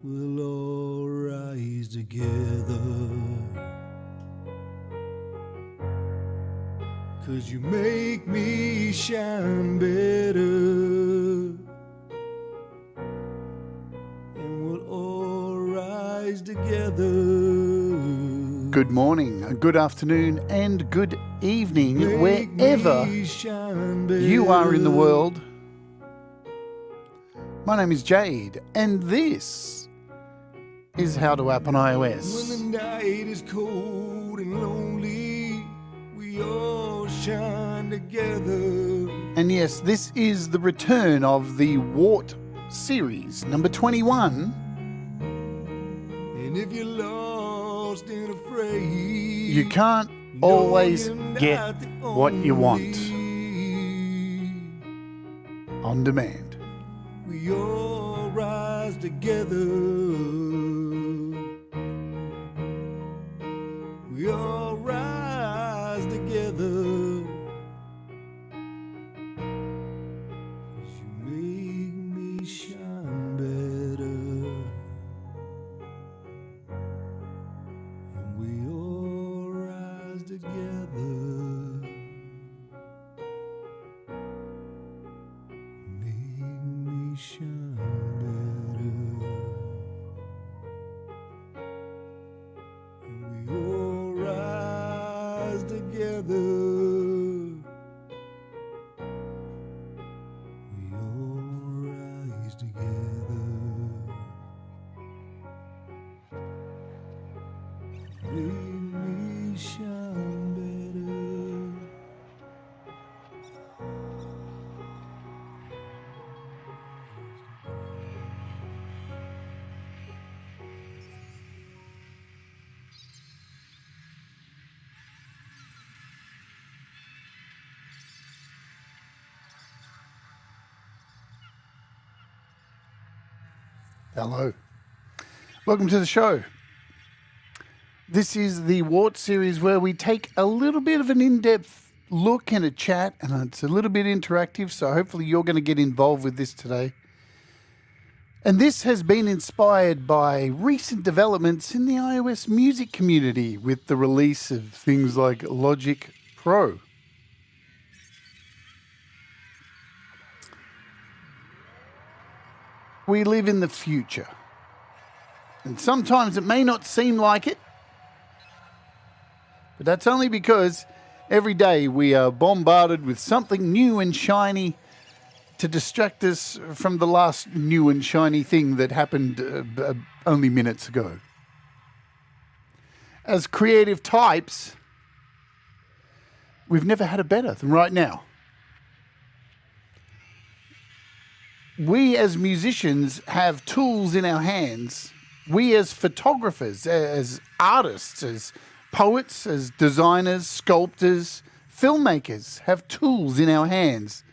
We'll all rise together, 'cause you make me shine better, and we'll all rise together. Good morning, good afternoon, and good evening, wherever you are in the world. My name is Jade, and this is How to App on iOS. When the night is cold and lonely, we all shine together. And yes, this is the return of the W.A.R.T series, number 21. And if you're lost and afraid, You can't always get what you want on demand. We all rise together. We all rise together. 'Cause you make me shine better. And we all rise together. Make me shine better. And we all rise together. We all rise together. Make me shine better. Hello. Welcome to the show. This is the W.A.R.T series where we take a little bit of an in-depth look and a chat, and it's a little bit interactive, so hopefully you're going to get involved with this today. And this has been inspired by recent developments in the iOS music community with the release of things like Logic Pro. We live in the future, and sometimes it may not seem like it, but that's only because every day we are bombarded with something new and shiny to distract us from the last new and shiny thing that happened only minutes ago. As creative types, we've never had it better than right now. We as musicians have tools in our hands. We as photographers, as artists, as poets, as designers, sculptors, filmmakers have tools in our hands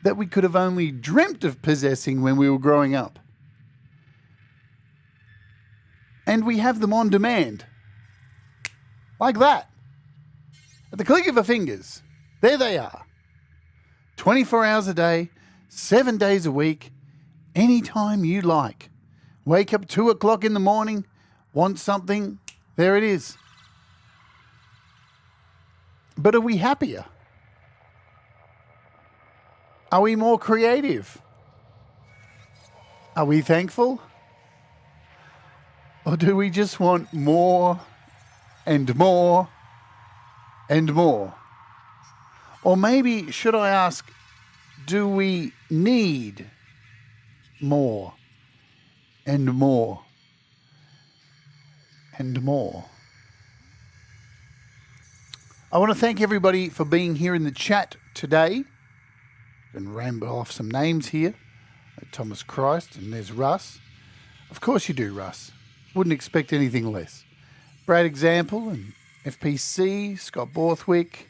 that we could have only dreamt of possessing when we were growing up. And we have them on demand. Like that. At the click of a fingers. There they are. 24 hours a day, 7 days a week, anytime you like. Wake up 2 o'clock in the morning, want something, there it is. But are we happier? Are we more creative? Are we thankful? Or do we just want more and more and more? Or maybe, should I ask, do we need more and more and more? I want to thank everybody for being here in the chat today. And ramble off some names here. Thomas Christ, and there's Russ. Of course you do, Russ. Wouldn't expect anything less. Brad Example and FPC, Scott Borthwick,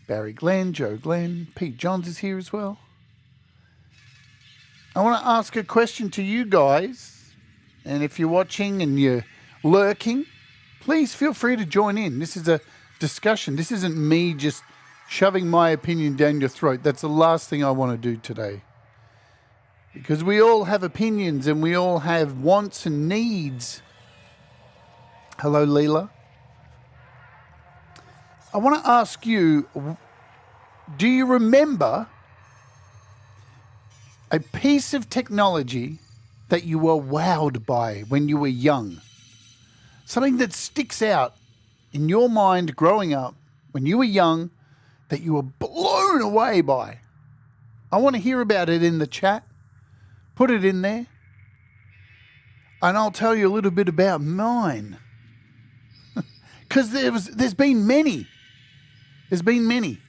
Barry Glenn, Joe Glenn, Pete Johns is here as well. I want to ask a question to you guys, and if you're watching and you're lurking, please feel free to join in. This is a discussion. This isn't me just shoving my opinion down your throat. That's the last thing I want to do today. because we all have opinions and we all have wants and needs. Hello, Leela. I want to ask you, do you remember a piece of technology that you were wowed by when you were young? Something that sticks out in your mind growing up when you were young that you were blown away by. I want to hear about it in the chat. Put it in there. And I'll tell you a little bit about mine. Because there's been many. There's been many.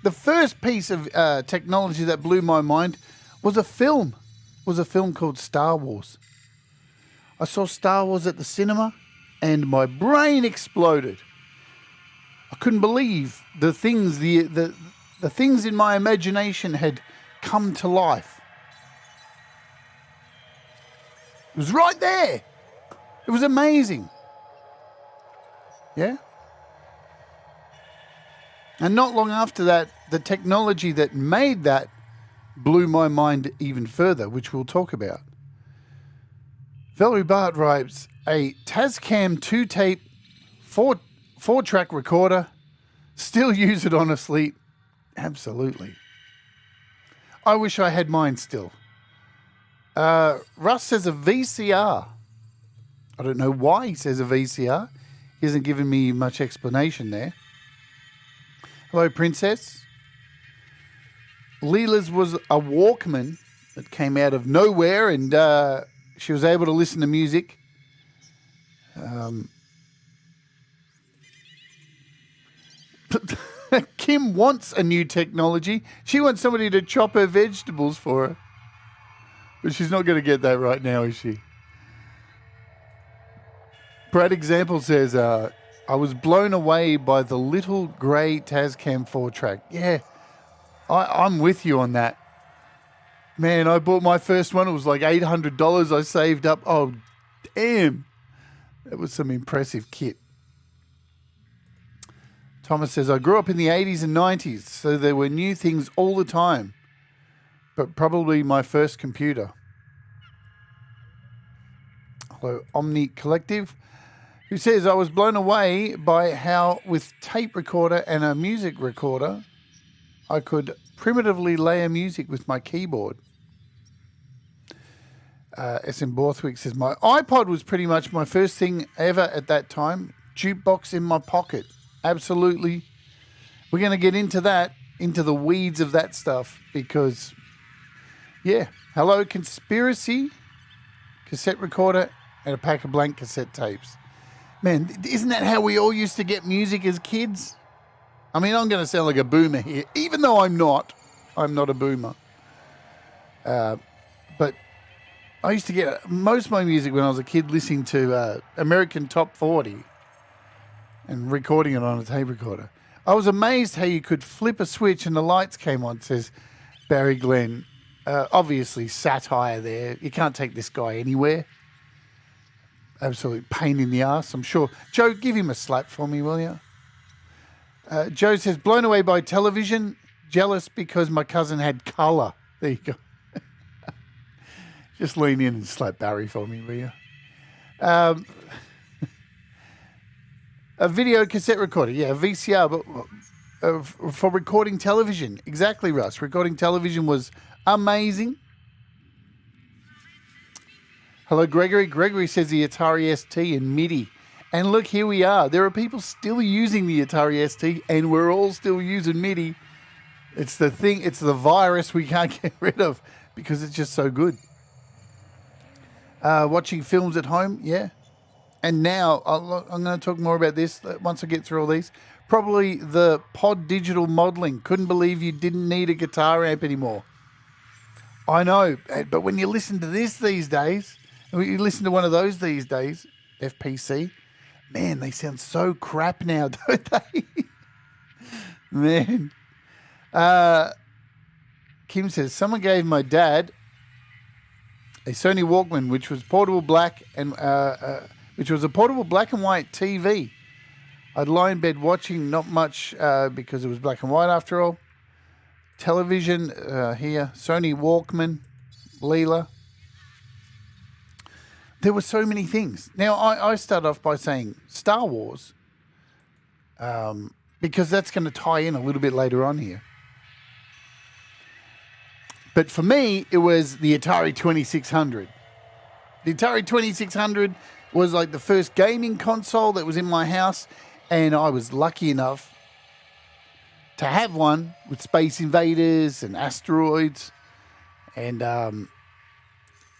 The first piece of technology that blew my mind was a film. Was a film called Star Wars. I saw Star Wars at the cinema and my brain exploded. I couldn't believe the things the things in my imagination had come to life. It was right there. It was amazing. Yeah? And not long after that, the technology that made that blew my mind even further, which we'll talk about. Valerie Bart writes, a Tascam 2-tape 4-track recorder. Still use it, honestly. Absolutely. I wish I had mine still. Russ says a VCR. I don't know why he says a VCR. He hasn't given me much explanation there. Hello, Princess. Leela's was a Walkman that came out of nowhere and she was able to listen to music. Kim wants a new technology. She wants somebody to chop her vegetables for her. But she's not going to get that right now, is she? Brad Example says, I was blown away by the little grey Tascam 4-track. Yeah, I'm with you on that. Man, I bought my first one. It was like $800 I saved up. Oh, damn. That was some impressive kit. Thomas says, I grew up in the 80s and 90s, so there were new things all the time, but probably my first computer. Hello, Omni Collective, who says, I was blown away by how with tape recorder and a music recorder, I could primitively layer music with my keyboard. S.M. Borthwick says, my iPod was pretty much my first thing ever at that time. Jukebox in my pocket. Absolutely. We're going to get into that, into the weeds of that stuff because, yeah. Hello, Conspiracy, cassette recorder, and a pack of blank cassette tapes. Man, isn't that how we all used to get music as kids? I mean, I'm going to sound like a boomer here, even though I'm not. I'm not a boomer. But I used to get most of my music when I was a kid listening to American Top 40 and recording it on a tape recorder. I was amazed how you could flip a switch and the lights came on, says Barry Glenn. Obviously, satire there. You can't take this guy anywhere. Absolute pain in the ass, I'm sure. Joe, give him a slap for me, will you? Joe says, blown away by television, jealous because my cousin had colour. There you go. Just lean in and slap Barry for me, will you? A video cassette recorder, yeah, a VCR, but for recording television. Exactly, Russ. Recording television was amazing. Hello, Gregory. Gregory says the Atari ST and MIDI. And look, here we are. There are people still using the Atari ST, and we're all still using MIDI. It's the thing, it's the virus we can't get rid of because it's just so good. Watching films at home, yeah. And now, I'm going to talk more about this once I get through all these. Probably the pod digital modeling. Couldn't believe you didn't need a guitar amp anymore. I know, but when you listen to this these days, when you listen to one of those these days, FPC, man, they sound so crap now, don't they? Man. Kim says, someone gave my dad a Sony Walkman, which was portable black and which was a portable black and white TV. I'd lie in bed watching, not much because it was black and white after all. television here, Sony Walkman, Leela. There were so many things. Now, I start off by saying Star Wars, because that's going to tie in a little bit later on here. But for me, it was the Atari 2600. The Atari 2600 was like the first gaming console that was in my house, and I was lucky enough to have one with Space Invaders and Asteroids, and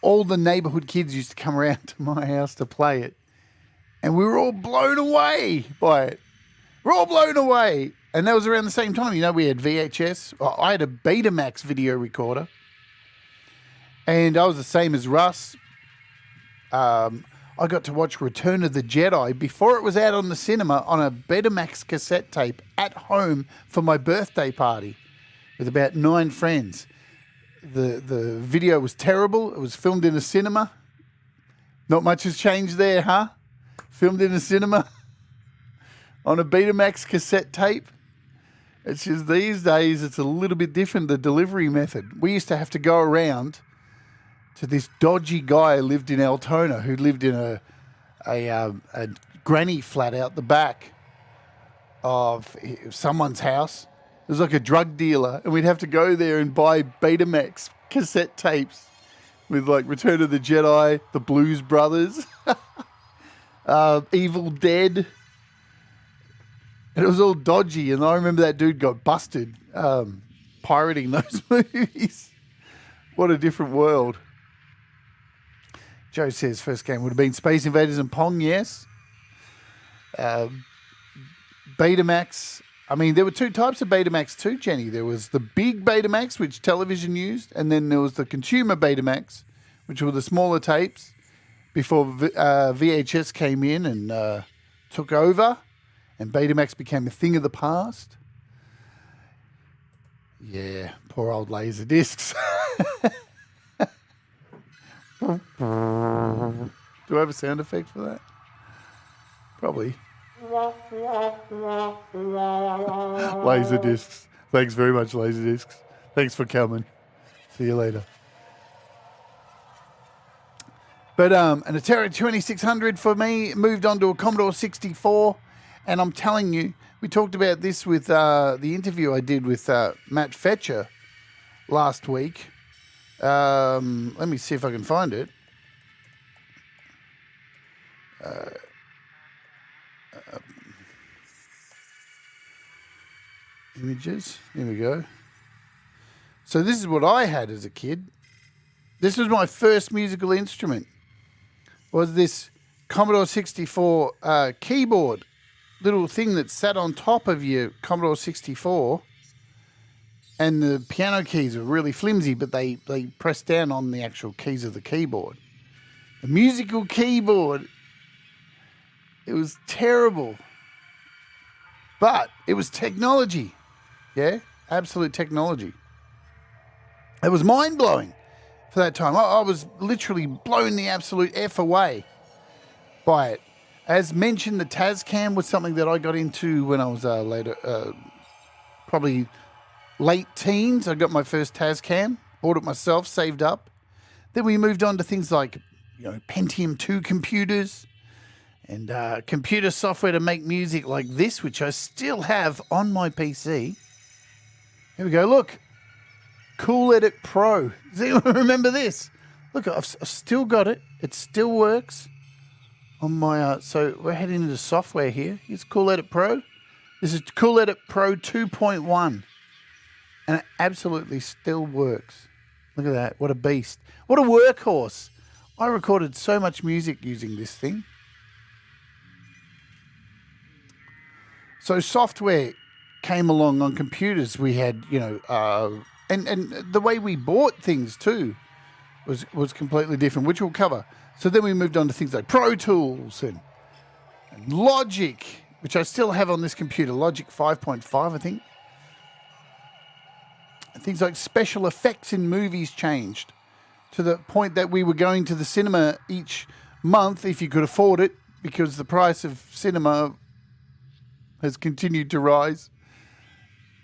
all the neighborhood kids used to come around to my house to play it, and we were all blown away by it. We're all blown away. And that was around the same time. You know, we had VHS. I had a Betamax video recorder. And I was the same as Russ. I got to watch Return of the Jedi before it was out on the cinema on a Betamax cassette tape at home for my birthday party with about 9 friends. The video was terrible. It was filmed in a cinema. Not much has changed there, huh? Filmed in a cinema on a Betamax cassette tape. It's just these days it's a little bit different, the delivery method. We used to have to go around to this dodgy guy who lived in Altona, who lived in a granny flat out the back of someone's house. It was like a drug dealer, and we'd have to go there and buy Betamax cassette tapes with like Return of the Jedi, the Blues Brothers, Evil Dead. And it was all dodgy, and I remember that dude got busted pirating those movies. What a different world. Joe says first game would have been Space Invaders and Pong, yes. Betamax. I mean, there were 2 types of Betamax too, Jenny. There was the big Betamax, which television used, and then there was the consumer Betamax, which were the smaller tapes before VHS came in and took over. And Betamax became a thing of the past. Yeah, poor old laser discs. Do I have a sound effect for that? Probably. Laser discs. Thanks very much, laser discs. Thanks for coming. See you later. But an Atari 2600 for me moved on to a Commodore 64. And I'm telling you, we talked about this with the interview I did with Matt Fetcher last week. Let me see if I can find it. Images. Here we go. So this is what I had as a kid. This was my first musical instrument. Was this Commodore 64 keyboard. Little thing that sat on top of your Commodore 64, and the piano keys were really flimsy, but they pressed down on the actual keys of the keyboard. The musical keyboard, it was terrible, but it was technology. Yeah, absolute technology. It was mind-blowing for that time. I was literally blown the absolute F away by it. As mentioned, the Tascam was something that I got into when I was probably late teens. I got my first Tascam, bought it myself, saved up. Then we moved on to things like, Pentium 2 computers and computer software to make music like this, which I still have on my PC. Here we go. Look, Cool Edit Pro. Does anyone remember this? Look, I've still got it. It still works. On my so we're heading into software here. Here's Cool Edit Pro. This is Cool Edit Pro 2.1, and it absolutely still works. Look at that! What a beast! What a workhorse! I recorded so much music using this thing. So software came along on computers. We had, and the way we bought things too was completely different, which we'll cover. So then we moved on to things like Pro Tools and Logic, which I still have on this computer, Logic 5.5, I think. And things like special effects in movies changed to the point that we were going to the cinema each month, if you could afford it, because the price of cinema has continued to rise.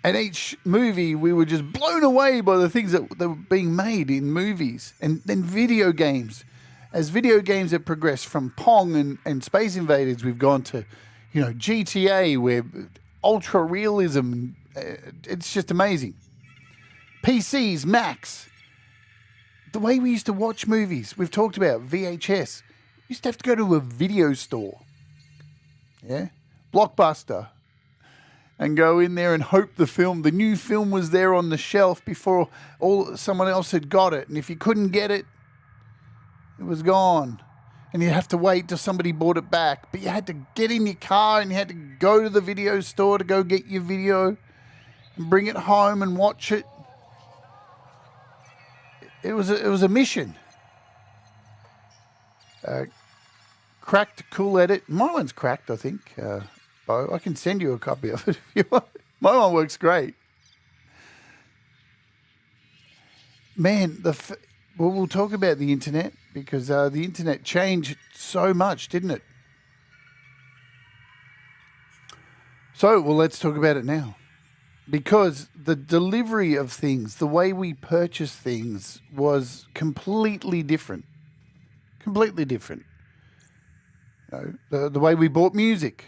And each movie, we were just blown away by the things that were being made in movies. And then video games. As video games have progressed from Pong and Space Invaders, we've gone to, GTA, where ultra realism, it's just amazing. PCs, Macs. The way we used to watch movies, we've talked about VHS. We used to have to go to a video store. Yeah? Blockbuster. And go in there and hope the new film was there on the shelf before someone else had got it. And if you couldn't get it, it was gone. And you'd have to wait till somebody bought it back. But you had to get in your car and you had to go to the video store to go get your video and bring it home and watch it. It was a mission. Cracked, cool edit. My one's cracked, I think. Bo, I can send you a copy of it if you want. My one works great. Man, we'll talk about the internet because the internet changed so much, didn't it? So, let's talk about it now. Because the delivery of things, the way we purchase things was completely different. Completely different. The way we bought music.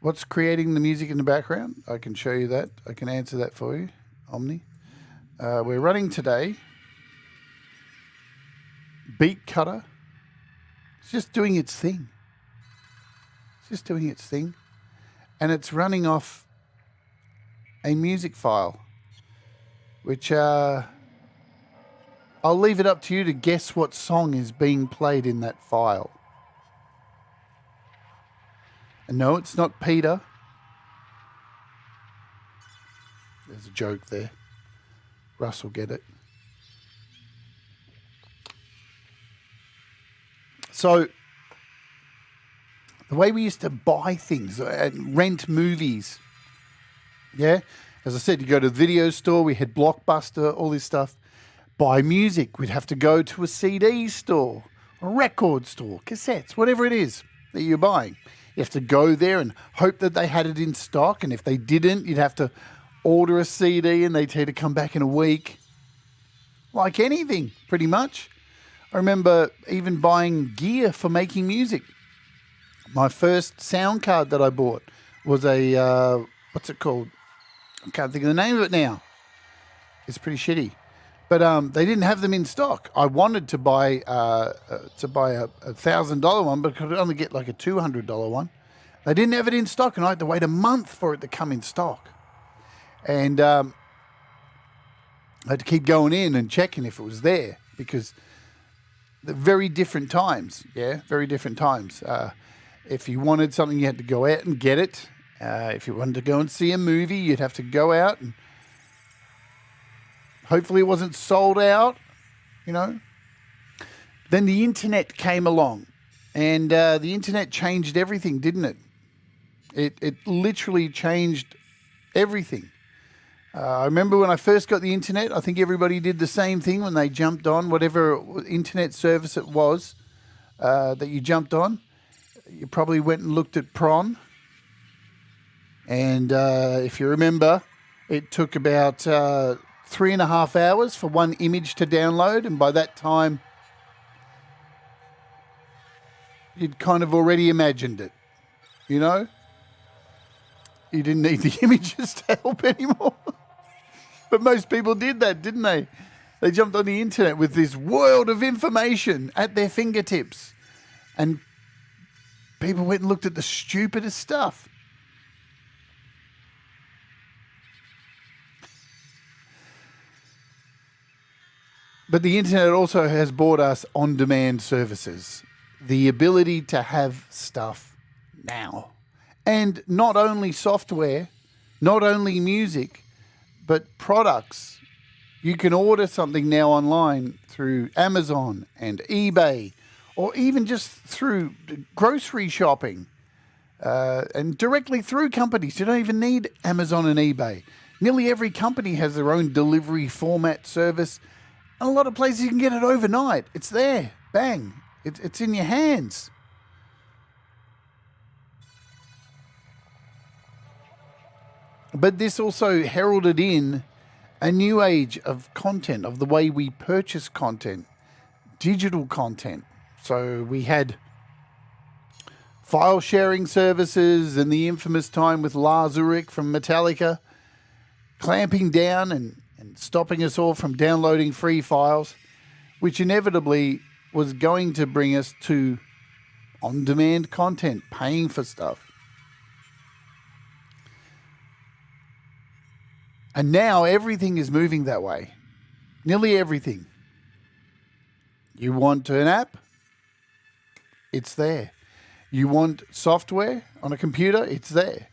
What's creating the music in the background? I can show you that. I can answer that for you, Omni. We're running today. Beat Cutter. It's just doing its thing. And it's running off a music file, which I'll leave it up to you to guess what song is being played in that file. And no, it's not Peter. There's a joke there. Russ will get it. So, the way we used to buy things and rent movies, yeah? As I said, you go to the video store, we had Blockbuster, all this stuff. Buy music, we'd have to go to a CD store, a record store, cassettes, whatever it is that you're buying. You have to go there and hope that they had it in stock. And if they didn't, you'd have to order a CD and they'd tell you to come back in a week. Like anything, pretty much. I remember even buying gear for making music. My first sound card that I bought was a, what's it called? I can't think of the name of it now. It's pretty shitty. But they didn't have them in stock. I wanted to buy a $1,000 one, but could only get like a $200 one. They didn't have it in stock, and I had to wait a month for it to come in stock. And I had to keep going in and checking if it was there because the very different times. Yeah, very different times. If you wanted something, you had to go out and get it. If you wanted to go and see a movie, you'd have to go out and hopefully it wasn't sold out, Then the internet came along and the internet changed everything, didn't it? It literally changed everything. I remember when I first got the internet, I think everybody did the same thing when they jumped on whatever internet service it was that you jumped on. You probably went and looked at Prawn. And if you remember, it took about 3.5 hours for one image to download. And by that time, you'd kind of already imagined it, You didn't need the images to help anymore. But most people did that, didn't they? They jumped on the internet with this world of information at their fingertips. And people went and looked at the stupidest stuff. But the internet also has brought us on-demand services. The ability to have stuff now. And not only software, not only music, but products. You can order something now online through Amazon and eBay, or even just through grocery shopping, and directly through companies. You don't even need Amazon and eBay. Nearly every company has their own delivery format service. And a lot of places you can get it overnight. It's there. Bang. It's in your hands. But this also heralded in a new age of content, of the way we purchase content, digital content. So we had file sharing services and the infamous time with Lars Ulrich from Metallica clamping down and stopping us all from downloading free files, which inevitably was going to bring us to on-demand content, paying for stuff. And now everything is moving that way. Nearly everything. You want an app? It's there. You want software on a computer? It's there.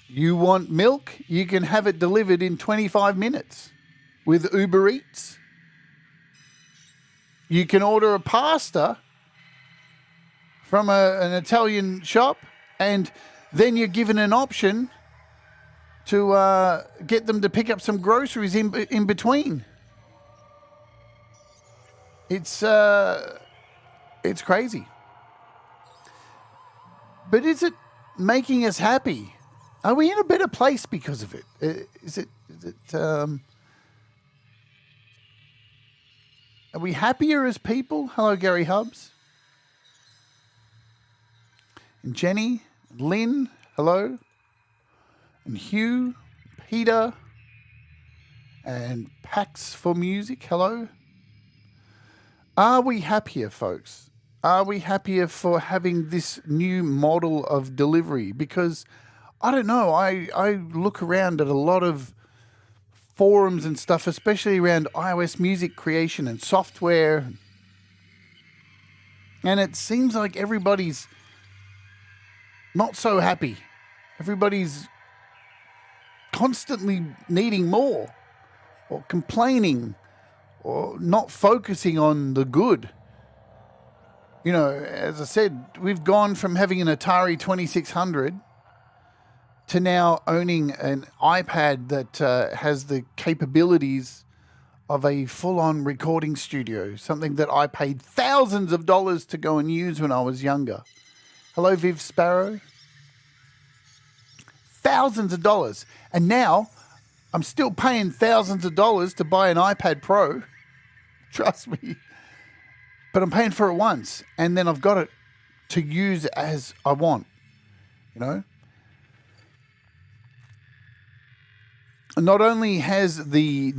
You want milk? You can have it delivered in 25 minutes with Uber Eats. You can order a pasta from an Italian shop, and then you're given an option to get them to pick up some groceries in between. It's crazy. But is it making us happy? Are we in a better place because of it? Are we happier as people? Hello, Gary Hubbs. And Jenny, Lynn, hello. And Hugh, Peter, and Pax for Music, hello. Are we happier, folks? Are we happier for having this new model of delivery? Because, I don't know, I look around at a lot of forums and stuff, especially around iOS music creation and software. And it seems like everybody's not so happy. Everybody's constantly needing more, or complaining, or not focusing on the good. You know, as I said, we've gone from having an Atari 2600 to now owning an iPad that has the capabilities of a full-on recording studio, something that I paid thousands of dollars to go and use when I was younger. Hello, Viv Sparrow. Thousands of dollars. And now I'm still paying thousands of dollars to buy an iPad Pro. Trust me. But I'm paying for it once, and then I've got it to use as I want, you know? Not only has the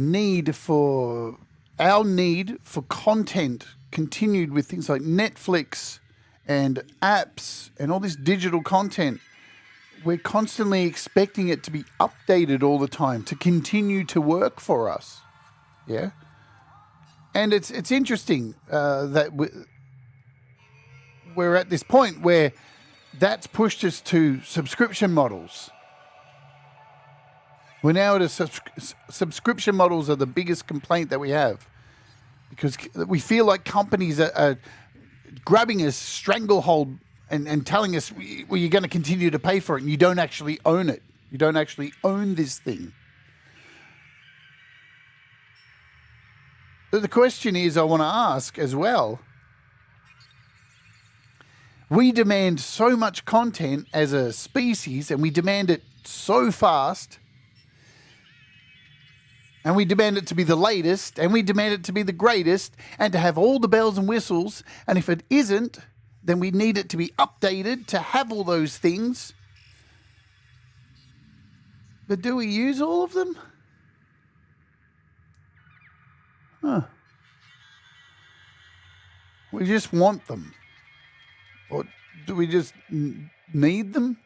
our need for content continued with things like Netflix and apps and all this digital content, we're constantly expecting it to be updated all the time, to continue to work for us. Yeah? And it's interesting that we're at this point where that's pushed us to subscription models. We're now at a subscription models are the biggest complaint that we have, because we feel like companies are grabbing a stranglehold and telling us, well, you're going to continue to pay for it, and you don't actually own it. You don't actually own this thing. But the question is, I want to ask as well, we demand so much content as a species, and we demand it so fast, and we demand it to be the latest, and we demand it to be the greatest, and to have all the bells and whistles, and if it isn't, then we need it to be updated to have all those things. But do we use all of them? We just want them. Or do we just need them?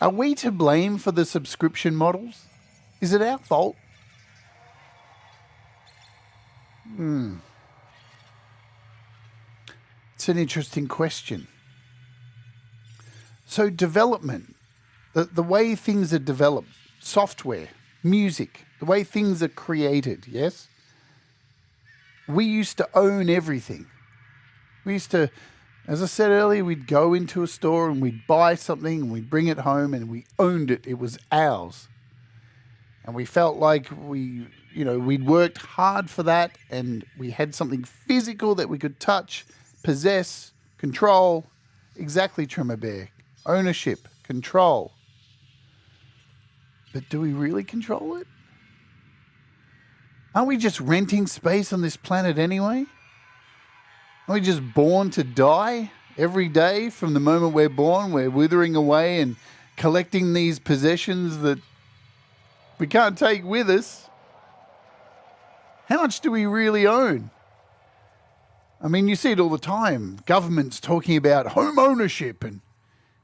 Are we to blame for the subscription models? Is it our fault? It's an interesting question. So development, the way things are developed, software, music, the way things are created, yes? We used to own everything. We used to, as I said earlier, we'd go into a store and we'd buy something and we'd bring it home and we owned it. It was ours. And we felt like we'd worked hard for that, and we had something physical that we could touch, possess, control, Exactly, Trimmer Bear. Ownership, control. But do we really control it? Aren't we just renting space on this planet anyway? Aren't we just born to die every day from the moment we're born? We're withering away and collecting these possessions that we can't take with us. How much do we really own? I mean, you see it all the time. Governments talking about home ownership and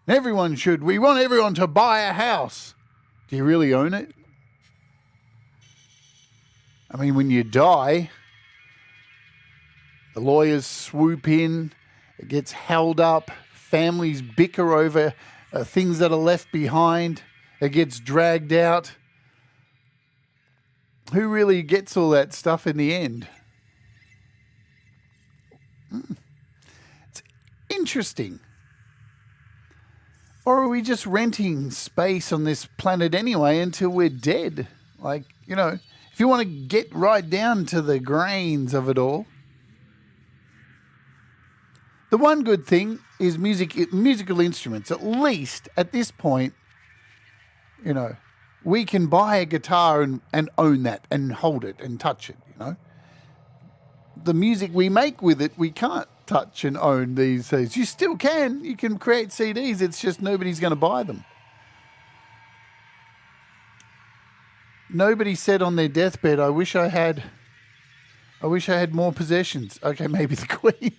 we want everyone to buy a house. Do you really own it? I mean, when you die, the lawyers swoop in, it gets held up, families bicker over things that are left behind, it gets dragged out. Who really gets all that stuff in the end? It's interesting. Or are we just renting space on this planet anyway until we're dead? Like, you know, if you want to get right down to the grains of it all, the one good thing is musical instruments. At least at this point, you know, we can buy a guitar and own that and hold it and touch it, you know. The music we make with it, we can't touch and own these days. You still can. You can create CDs. It's just nobody's going to buy them. Nobody said on their deathbed, I wish I had more possessions. Okay, maybe the Queen.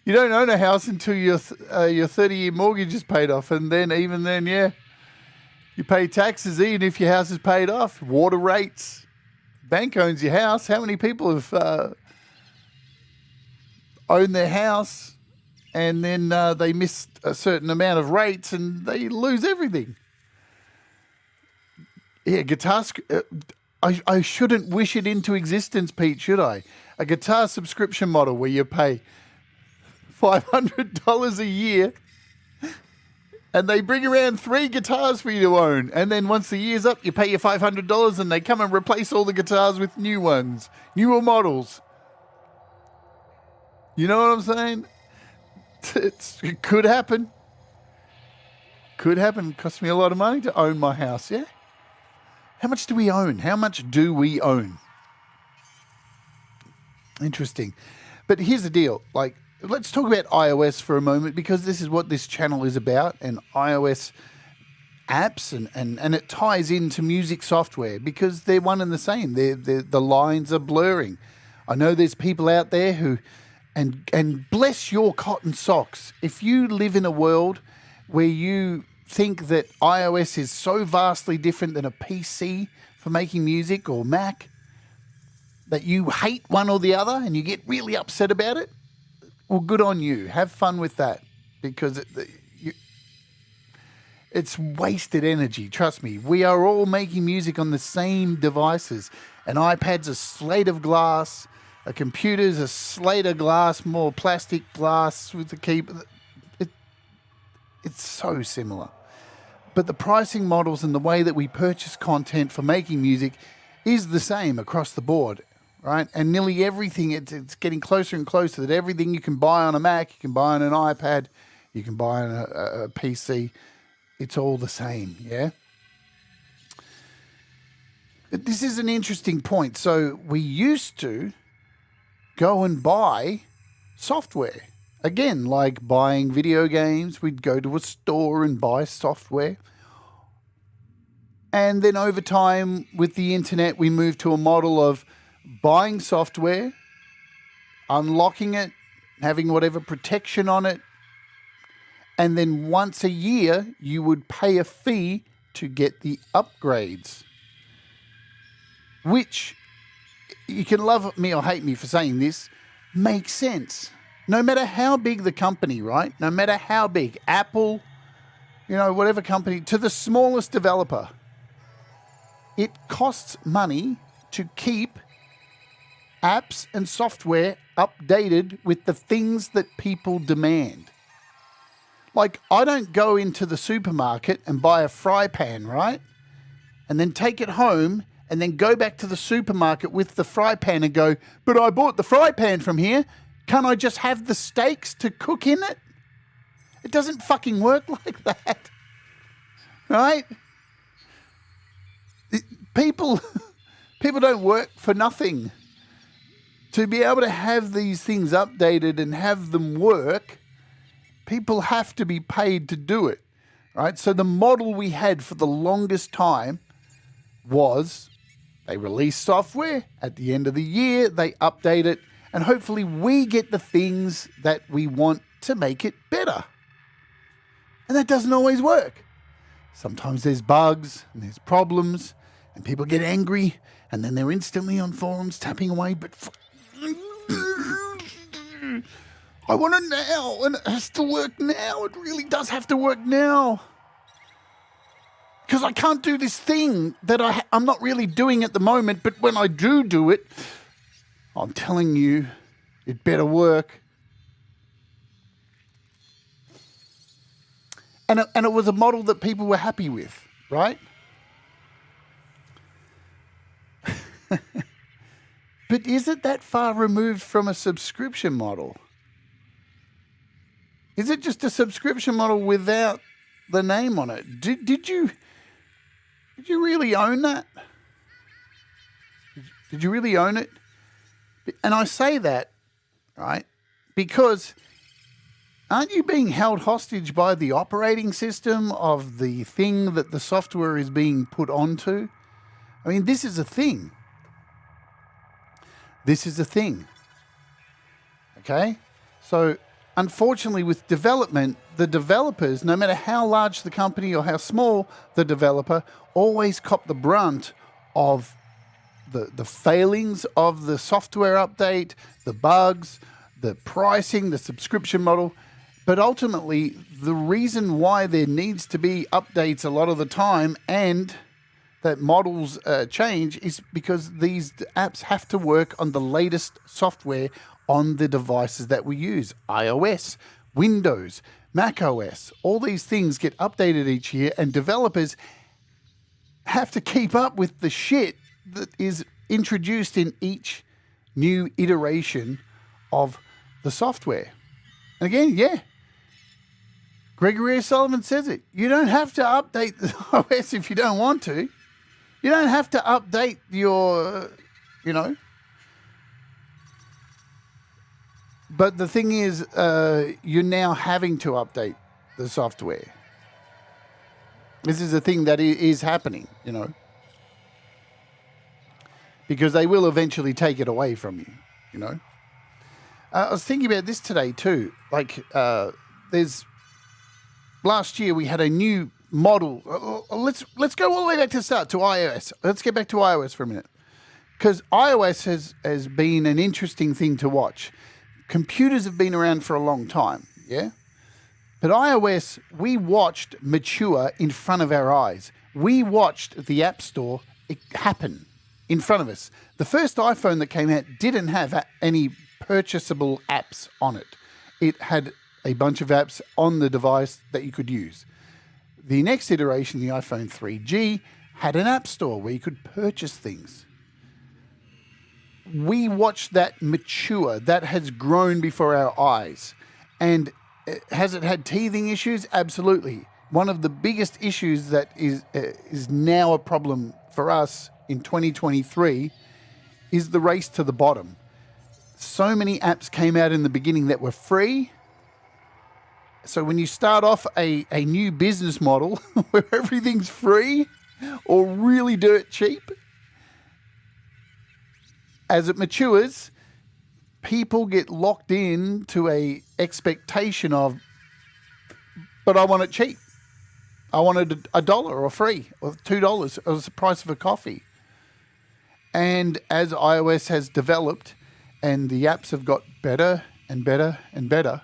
You don't own a house until your 30-year mortgage is paid off. And then, even then, yeah, you pay taxes even if your house is paid off. Water rates. Bank owns your house. How many people have owned their house and then they miss a certain amount of rates and they lose everything? Yeah, I shouldn't wish it into existence, Pete, should I? A guitar subscription model where you pay $500 a year and they bring around 3 guitars for you to own. And then once the year's up, you pay your $500 and they come and replace all the guitars with new ones, newer models. You know what I'm saying? It could happen. Could happen. Cost me a lot of money to own my house, yeah? How much do we own? How much do we own? Interesting. But here's the deal. Like, let's talk about iOS for a moment because this is what this channel is about, and iOS apps, and it ties into music software because they're one and the same. The lines are blurring. I know there's people out there who, and bless your cotton socks, if you live in a world where you think that iOS is so vastly different than a PC for making music or Mac, that you hate one or the other and you get really upset about it, well, good on you. Have fun with that because it's wasted energy. Trust me. We are all making music on the same devices. An iPad's a slate of glass. A computer's a slate of glass, more plastic glass with the keyboard. It's so similar. But the pricing models and the way that we purchase content for making music is the same across the board, right? And nearly everything, it's getting closer and closer that everything you can buy on a Mac, you can buy on an iPad, you can buy on a PC. It's all the same, yeah? But this is an interesting point. So we used to go and buy software. Again, like buying video games, we'd go to a store and buy software. And then over time, with the internet, we moved to a model of buying software, unlocking it, having whatever protection on it, and then once a year, you would pay a fee to get the upgrades. Which, you can love me or hate me for saying this, makes sense. No matter how big the company, right? No matter how big, Apple, whatever company, to the smallest developer, it costs money to keep apps and software updated with the things that people demand. Like, I don't go into the supermarket and buy a fry pan, right? And then take it home and then go back to the supermarket with the fry pan and go, but I bought the fry pan from here. Can't I just have the steaks to cook in it? It doesn't fucking work like that. Right? People don't work for nothing. To be able to have these things updated and have them work, people have to be paid to do it. Right? So the model we had for the longest time was they release software, at the end of the year they update it, and hopefully we get the things that we want to make it better. And that doesn't always work. Sometimes there's bugs and there's problems and people get angry and then they're instantly on forums tapping away, but I want it now and it has to work now. It really does have to work now. Because I can't do this thing that I'm not really doing at the moment, but when I do it, I'm telling you, it better work. And it was a model that people were happy with, right? But is it that far removed from a subscription model? Is it just a subscription model without the name on it? Did you really own that? Did you really own it? And I say that, right, because aren't you being held hostage by the operating system of the thing that the software is being put onto? I mean, this is a thing. This is a thing. Okay? So, unfortunately, with development, the developers, no matter how large the company or how small the developer, always cop the brunt of the failings of the software update, the bugs, the pricing, the subscription model. But ultimately, the reason why there needs to be updates a lot of the time and that models change is because these apps have to work on the latest software on the devices that we use. iOS, Windows, Mac OS, all these things get updated each year and developers have to keep up with the shit that is introduced in each new iteration of the software. And again, yeah, Gregory S11 says it. You don't have to update the OS if you don't want to. You don't have to update your, But the thing is, you're now having to update the software. This is a thing that is happening, because they will eventually take it away from you, I was thinking about this today too. Like, last year we had a new model. Let's go all the way back to the start, to iOS. Let's get back to iOS for a minute. Because iOS has been an interesting thing to watch. Computers have been around for a long time, yeah? But iOS, we watched mature in front of our eyes. We watched the App Store happen in front of us. The first iPhone that came out didn't have any purchasable apps on it. It had a bunch of apps on the device that you could use. The next iteration, the iPhone 3G, had an app store where you could purchase things. We watched that mature. That has grown before our eyes. And has it had teething issues? Absolutely. One of the biggest issues that is now a problem for us in 2023 is the race to the bottom. So many apps came out in the beginning that were free. So when you start off a new business model where everything's free or really dirt cheap, as it matures, people get locked in to a expectation of, but I want it cheap. I wanted $1 or free or $2 as the price of a coffee. And as iOS has developed and the apps have got better and better and better,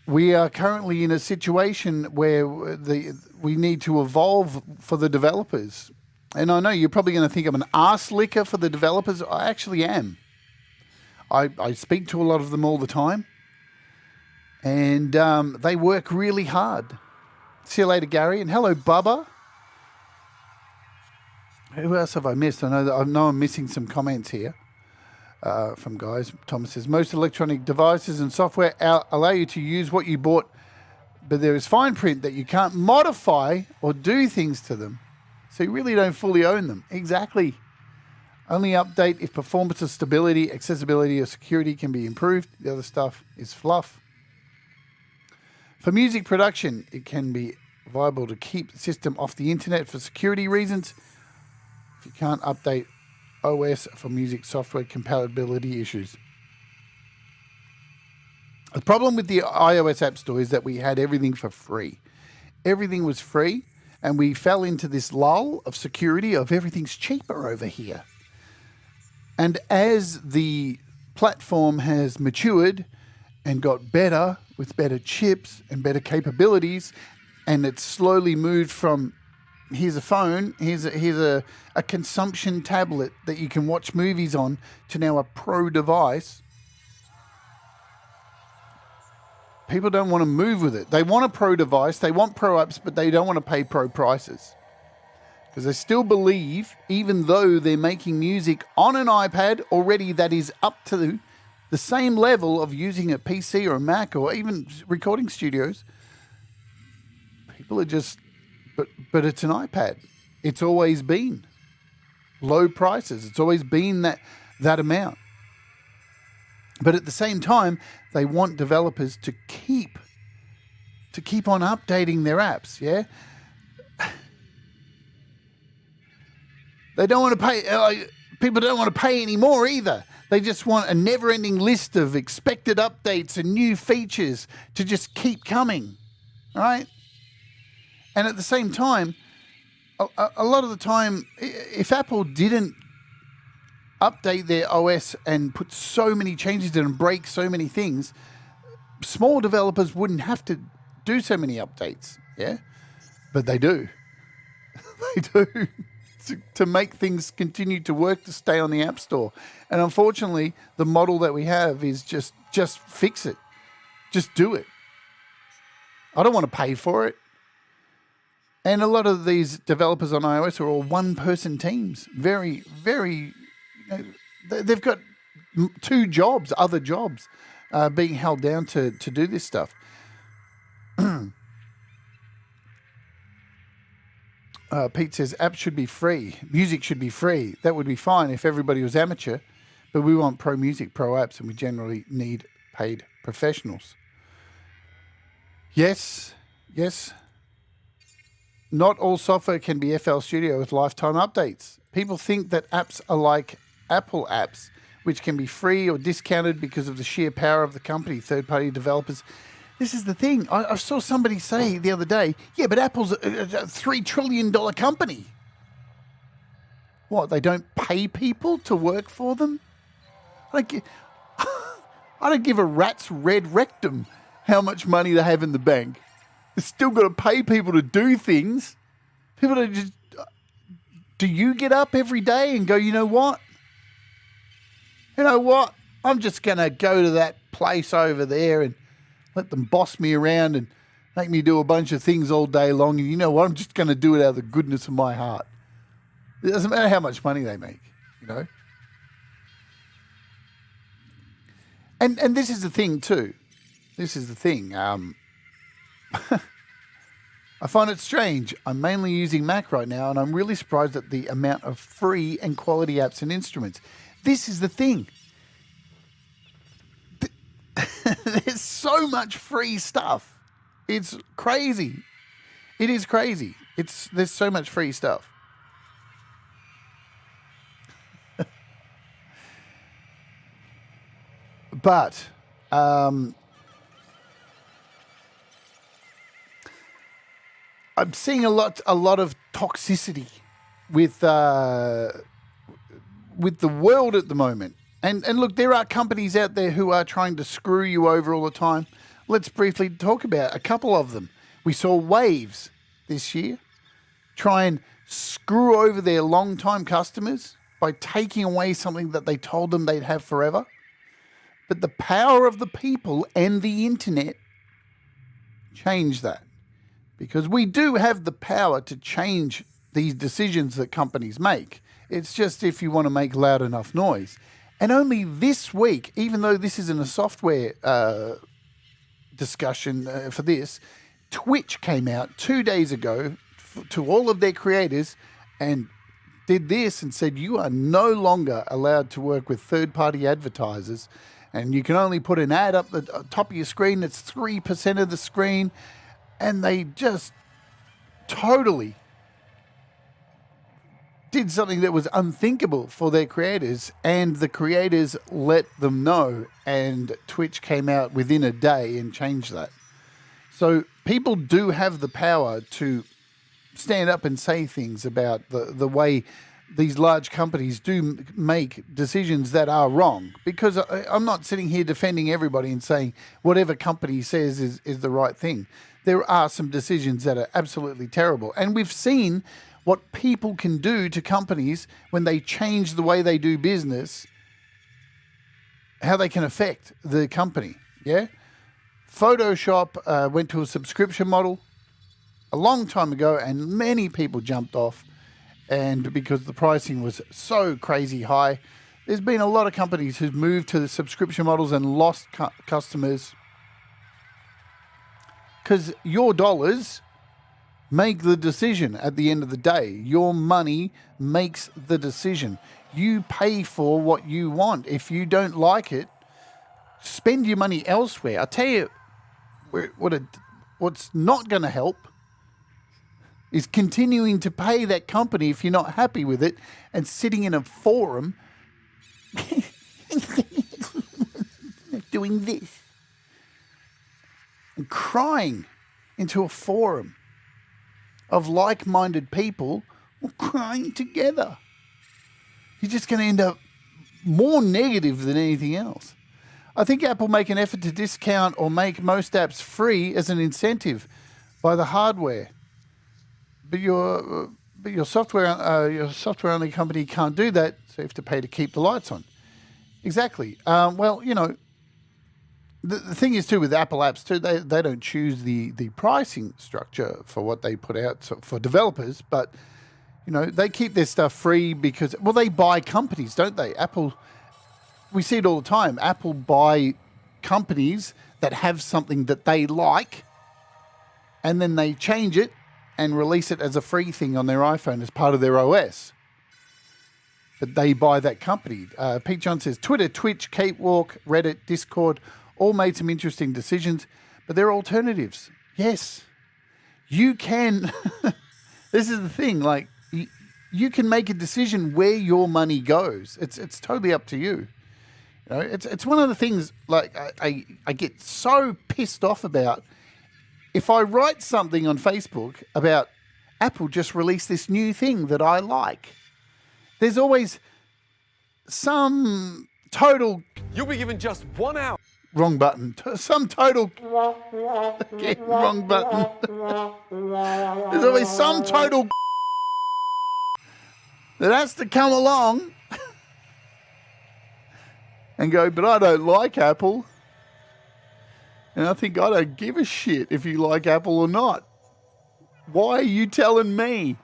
we are currently in a situation where we need to evolve for the developers. And I know you're probably going to think I'm an arse licker for the developers. I actually am. I speak to a lot of them all the time. And they work really hard. See you later, Gary. And hello, Bubba. Who else have I missed? I know I'm missing some comments here. from guys. Thomas says, most electronic devices and software allow you to use what you bought, but there is fine print that you can't modify or do things to them. So you really don't fully own them. Exactly. Only update if performance or stability, accessibility or security can be improved. The other stuff is fluff. For music production, it can be viable to keep the system off the internet for security reasons. If you can't update OS for music software compatibility issues. The problem with the iOS App Store is that we had everything for free. Everything was free, and we fell into this lull of security of everything's cheaper over here. And as the platform has matured and got better with better chips and better capabilities, and it's slowly moved from here's a phone, here's a consumption tablet that you can watch movies on, to now a pro device. People don't want to move with it. They want a pro device, they want pro apps, but they don't want to pay pro prices. Because they still believe, even though they're making music on an iPad already that is up to the same level of using a PC or a Mac or even recording studios, people are just, but it's an iPad. It's always been low prices. It's always been that amount. But at the same time, they want developers to keep on updating their apps, yeah? They don't want to pay, people don't want to pay anymore either. They just want a never-ending list of expected updates and new features to just keep coming, all right? And at the same time, a lot of the time, if Apple didn't update their OS and put so many changes in and break so many things, small developers wouldn't have to do so many updates, yeah? But they do. They do. To make things continue to work, to stay on the App Store. And unfortunately, the model that we have is just fix it. Just do it. I don't want to pay for it. And a lot of these developers on iOS are all one-person teams. Very, very, they've got two jobs, other jobs, being held down to do this stuff. Pete says, apps should be free. Music should be free. That would be fine if everybody was amateur, but we want pro music, pro apps, and we generally need paid professionals. Yes. Not all software can be FL Studio with lifetime updates. People think that apps are like Apple apps, which can be free or discounted because of the sheer power of the company, third-party developers. This is the thing. I saw somebody say the other day, yeah, but Apple's a $3 trillion company. What, they don't pay people to work for them? I don't give a rat's red rectum how much money they have in the bank. They've still got to pay people to do things. People don't just... Do you get up every day and go, you know what? I'm just going to go to that place over there and let them boss me around and make me do a bunch of things all day long. And you know what? I'm just going to do it out of the goodness of my heart. It doesn't matter how much money they make, you know. And this is the thing too. This is the thing. I find it strange. I'm mainly using Mac right now, and I'm really surprised at the amount of free and quality apps and instruments. This is the thing. There's so much free stuff. It's crazy. It is crazy. There's so much free stuff. But I'm seeing a lot of toxicity with the world at the moment. And look, there are companies out there who are trying to screw you over all the time. Let's briefly talk about a couple of them. We saw Waves this year try and screw over their long-time customers by taking away something that they told them they'd have forever. But the power of the people and the internet changed that. Because we do have the power to change these decisions that companies make. It's just if you want to make loud enough noise. And only this week, even though this isn't a software discussion for this, Twitch came out 2 days ago to all of their creators and did this and said, you are no longer allowed to work with third-party advertisers, and you can only put an ad up the top of your screen that's 3% of the screen. And they just totally did something that was unthinkable for their creators, and the creators let them know, and Twitch came out within a day and changed that. So people do have the power to stand up and say things about the way these large companies do make decisions that are wrong. Because I'm not sitting here defending everybody and saying whatever company says is the right thing. There are some decisions that are absolutely terrible. And we've seen what people can do to companies when they change the way they do business, how they can affect the company. Yeah? Photoshop went to a subscription model a long time ago, and many people jumped off, and because the pricing was so crazy high. There's been a lot of companies who've moved to the subscription models and lost customers because your dollars make the decision at the end of the day. Your money makes the decision. You pay for what you want. If you don't like it, spend your money elsewhere. I'll tell you what's not going to help is continuing to pay that company if you're not happy with it and sitting in a forum doing this and crying into a forum of like-minded people all crying together. You're just going to end up more negative than anything else. I think Apple make an effort to discount or make most apps free as an incentive by the hardware. But your software only company can't do that, so you have to pay to keep the lights on. Exactly. Well, you know, the thing is too with Apple apps too, they don't choose the pricing structure for what they put out for developers, but you know, they keep their stuff free because, well, they buy companies, don't they? Apple, we see it all the time. Apple buy companies that have something that they like, and then they change it and release it as a free thing on their iPhone as part of their OS. But they buy that company. Pete John says, Twitter, Twitch, Cakewalk, Reddit, Discord, all made some interesting decisions, but they're alternatives. Yes, you can. This is the thing, like, you can make a decision where your money goes. It's totally up to you. You know, it's one of the things, like, I get so pissed off about. If I write something on Facebook about Apple just released this new thing that I like, there's always some total... You'll be given just 1 hour. Wrong button. Some total... Again, wrong button. There's always some total... that has to come along and go, but I don't like Apple. And I think I don't give a shit if you like Apple or not. Why are you telling me?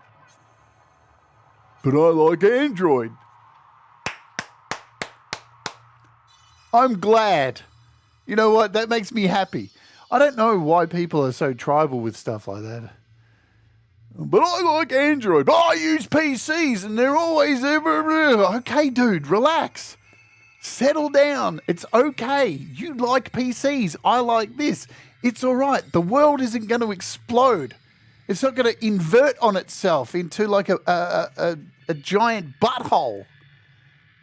But I like Android. I'm glad. You know what? That makes me happy. I don't know why people are so tribal with stuff like that. But I like Android. But I use PCs and they're always... Okay, dude, relax. Settle down. It's okay. You like PCs. I like this. It's all right. The world isn't going to explode. It's not going to invert on itself into like a giant butthole.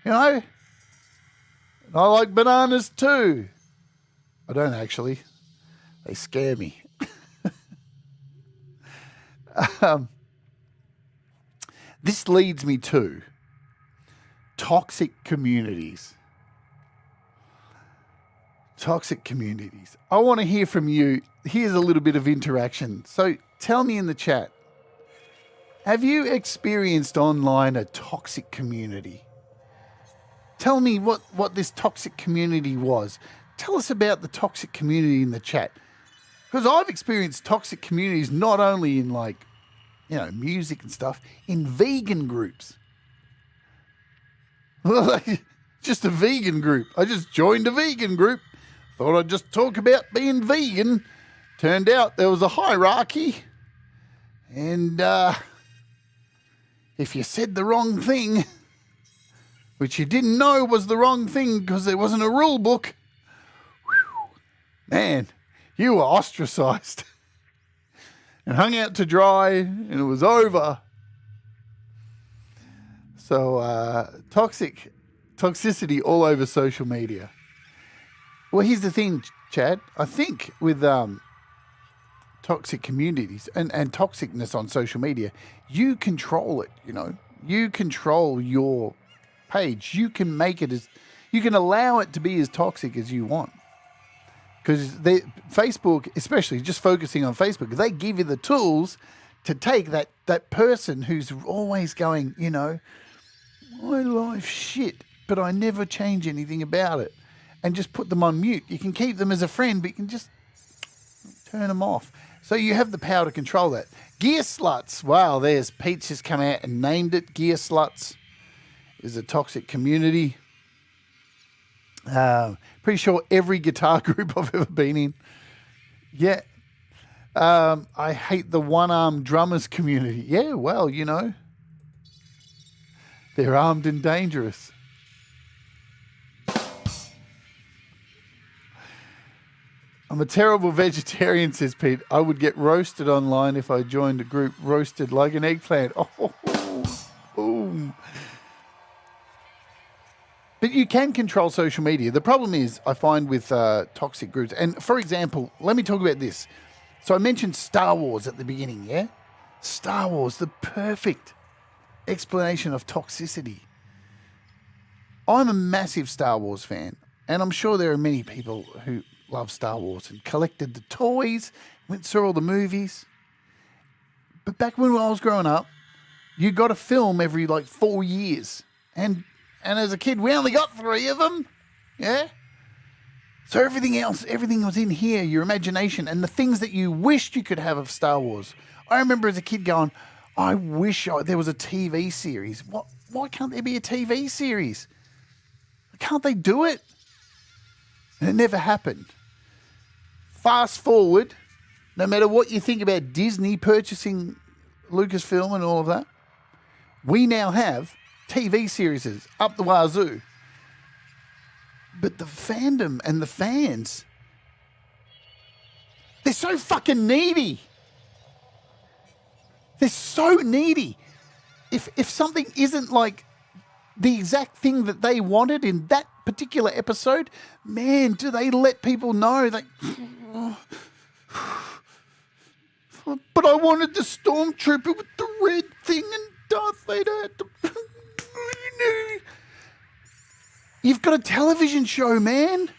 You know? I like bananas too. I don't actually. They scare me. This leads me to toxic communities. Toxic communities. I want to hear from you. Here's a little bit of interaction. So tell me in the chat, have you experienced online a toxic community? Tell me what this toxic community was. Tell us about the toxic community in the chat. Because I've experienced toxic communities not only in, like, you know, music and stuff, in vegan groups. just a vegan group. I just joined a vegan group. Thought I'd just talk about being vegan. Turned out there was a hierarchy. And if you said the wrong thing, which you didn't know was the wrong thing because there wasn't a rule book, man, you were ostracized and hung out to dry, and it was over. So toxicity all over social media. Well, here's the thing, Chad. I think with toxic communities and toxicness on social media, you control it, you know. You control your page. You can make it as, you can allow it to be as toxic as you want. Because Facebook, especially just focusing on Facebook, they give you the tools to take that person who's always going, you know, my life shit, but I never change anything about it, and just put them on mute. You can keep them as a friend, but you can just turn them off. So you have the power to control that. Gear sluts. Wow, there's Pete's just come out and named it. Gear sluts is a toxic community. Pretty sure every guitar group I've ever been in. Yeah. I hate the one-armed drummers community. Yeah, well, you know, they're armed and dangerous. I'm a terrible vegetarian, says Pete. I would get roasted online if I joined a group roasted like an eggplant. Oh, boom. But you can control social media. The problem is, I find with toxic groups, and for example, let me talk about this. So I mentioned Star Wars at the beginning, yeah? Star Wars, the perfect explanation of toxicity. I'm a massive Star Wars fan, and I'm sure there are many people who love Star Wars and collected the toys, went and saw all the movies. But back when I was growing up, you got a film every like 4 years. And as a kid, we only got 3 of them. Yeah? So everything else, everything was in here, your imagination, and the things that you wished you could have of Star Wars. I remember as a kid going, I wish there was a TV series. Why can't there be a TV series? Can't they do it? And it never happened. Fast forward, no matter what you think about Disney purchasing Lucasfilm and all of that, we now have TV series up the wazoo. But the fandom and the fans, they're so fucking needy. They're so needy. If something isn't like the exact thing that they wanted in that particular episode, man, do they let people know? Like, but I wanted the stormtrooper with the red thing and Darth Vader had to... You've got a television show, man.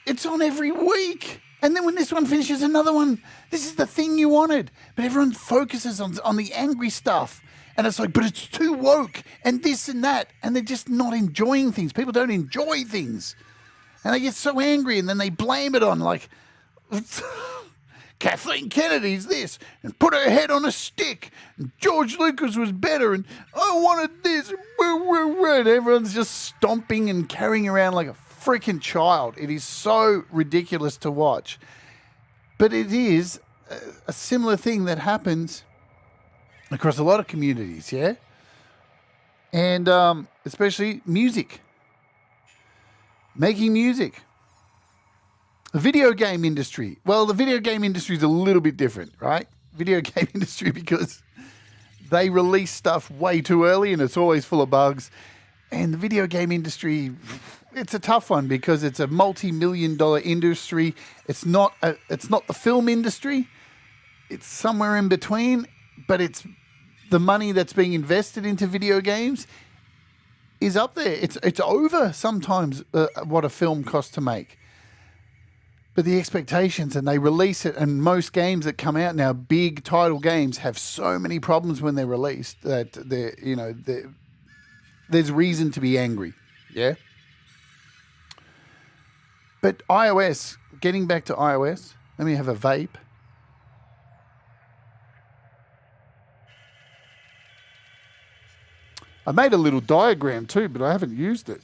It's on every week. And then when this one finishes, another one. This is the thing you wanted. But everyone focuses on the angry stuff. And it's like, but it's too woke and this and that. And they're just not enjoying things. People don't enjoy things. And they get so angry and then they blame it on like, Kathleen Kennedy's this and put her head on a stick. And George Lucas was better and I wanted this. And everyone's just stomping and carrying around like a freaking child. It is so ridiculous to watch. But it is a similar thing that happens across a lot of communities, yeah? And especially music. Making music. The video game industry. Well, the video game industry is a little bit different, right? Video game industry because they release stuff way too early and it's always full of bugs. And the video game industry, it's a tough one because it's a multi-million-dollar industry. It's not the film industry. It's somewhere in between, but it's the money that's being invested into video games is up there. It's over sometimes what a film costs to make. But the expectations, and they release it, and most games that come out now, big title games, have so many problems when they're released that there's reason to be angry. Yeah. But iOS, getting back to iOS, let me have a vape. I made a little diagram too, but I haven't used it.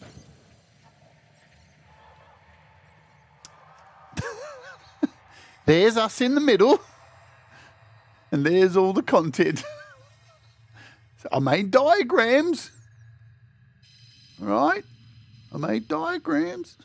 There's us in the middle. And there's all the content. So I made diagrams. All right? I made diagrams.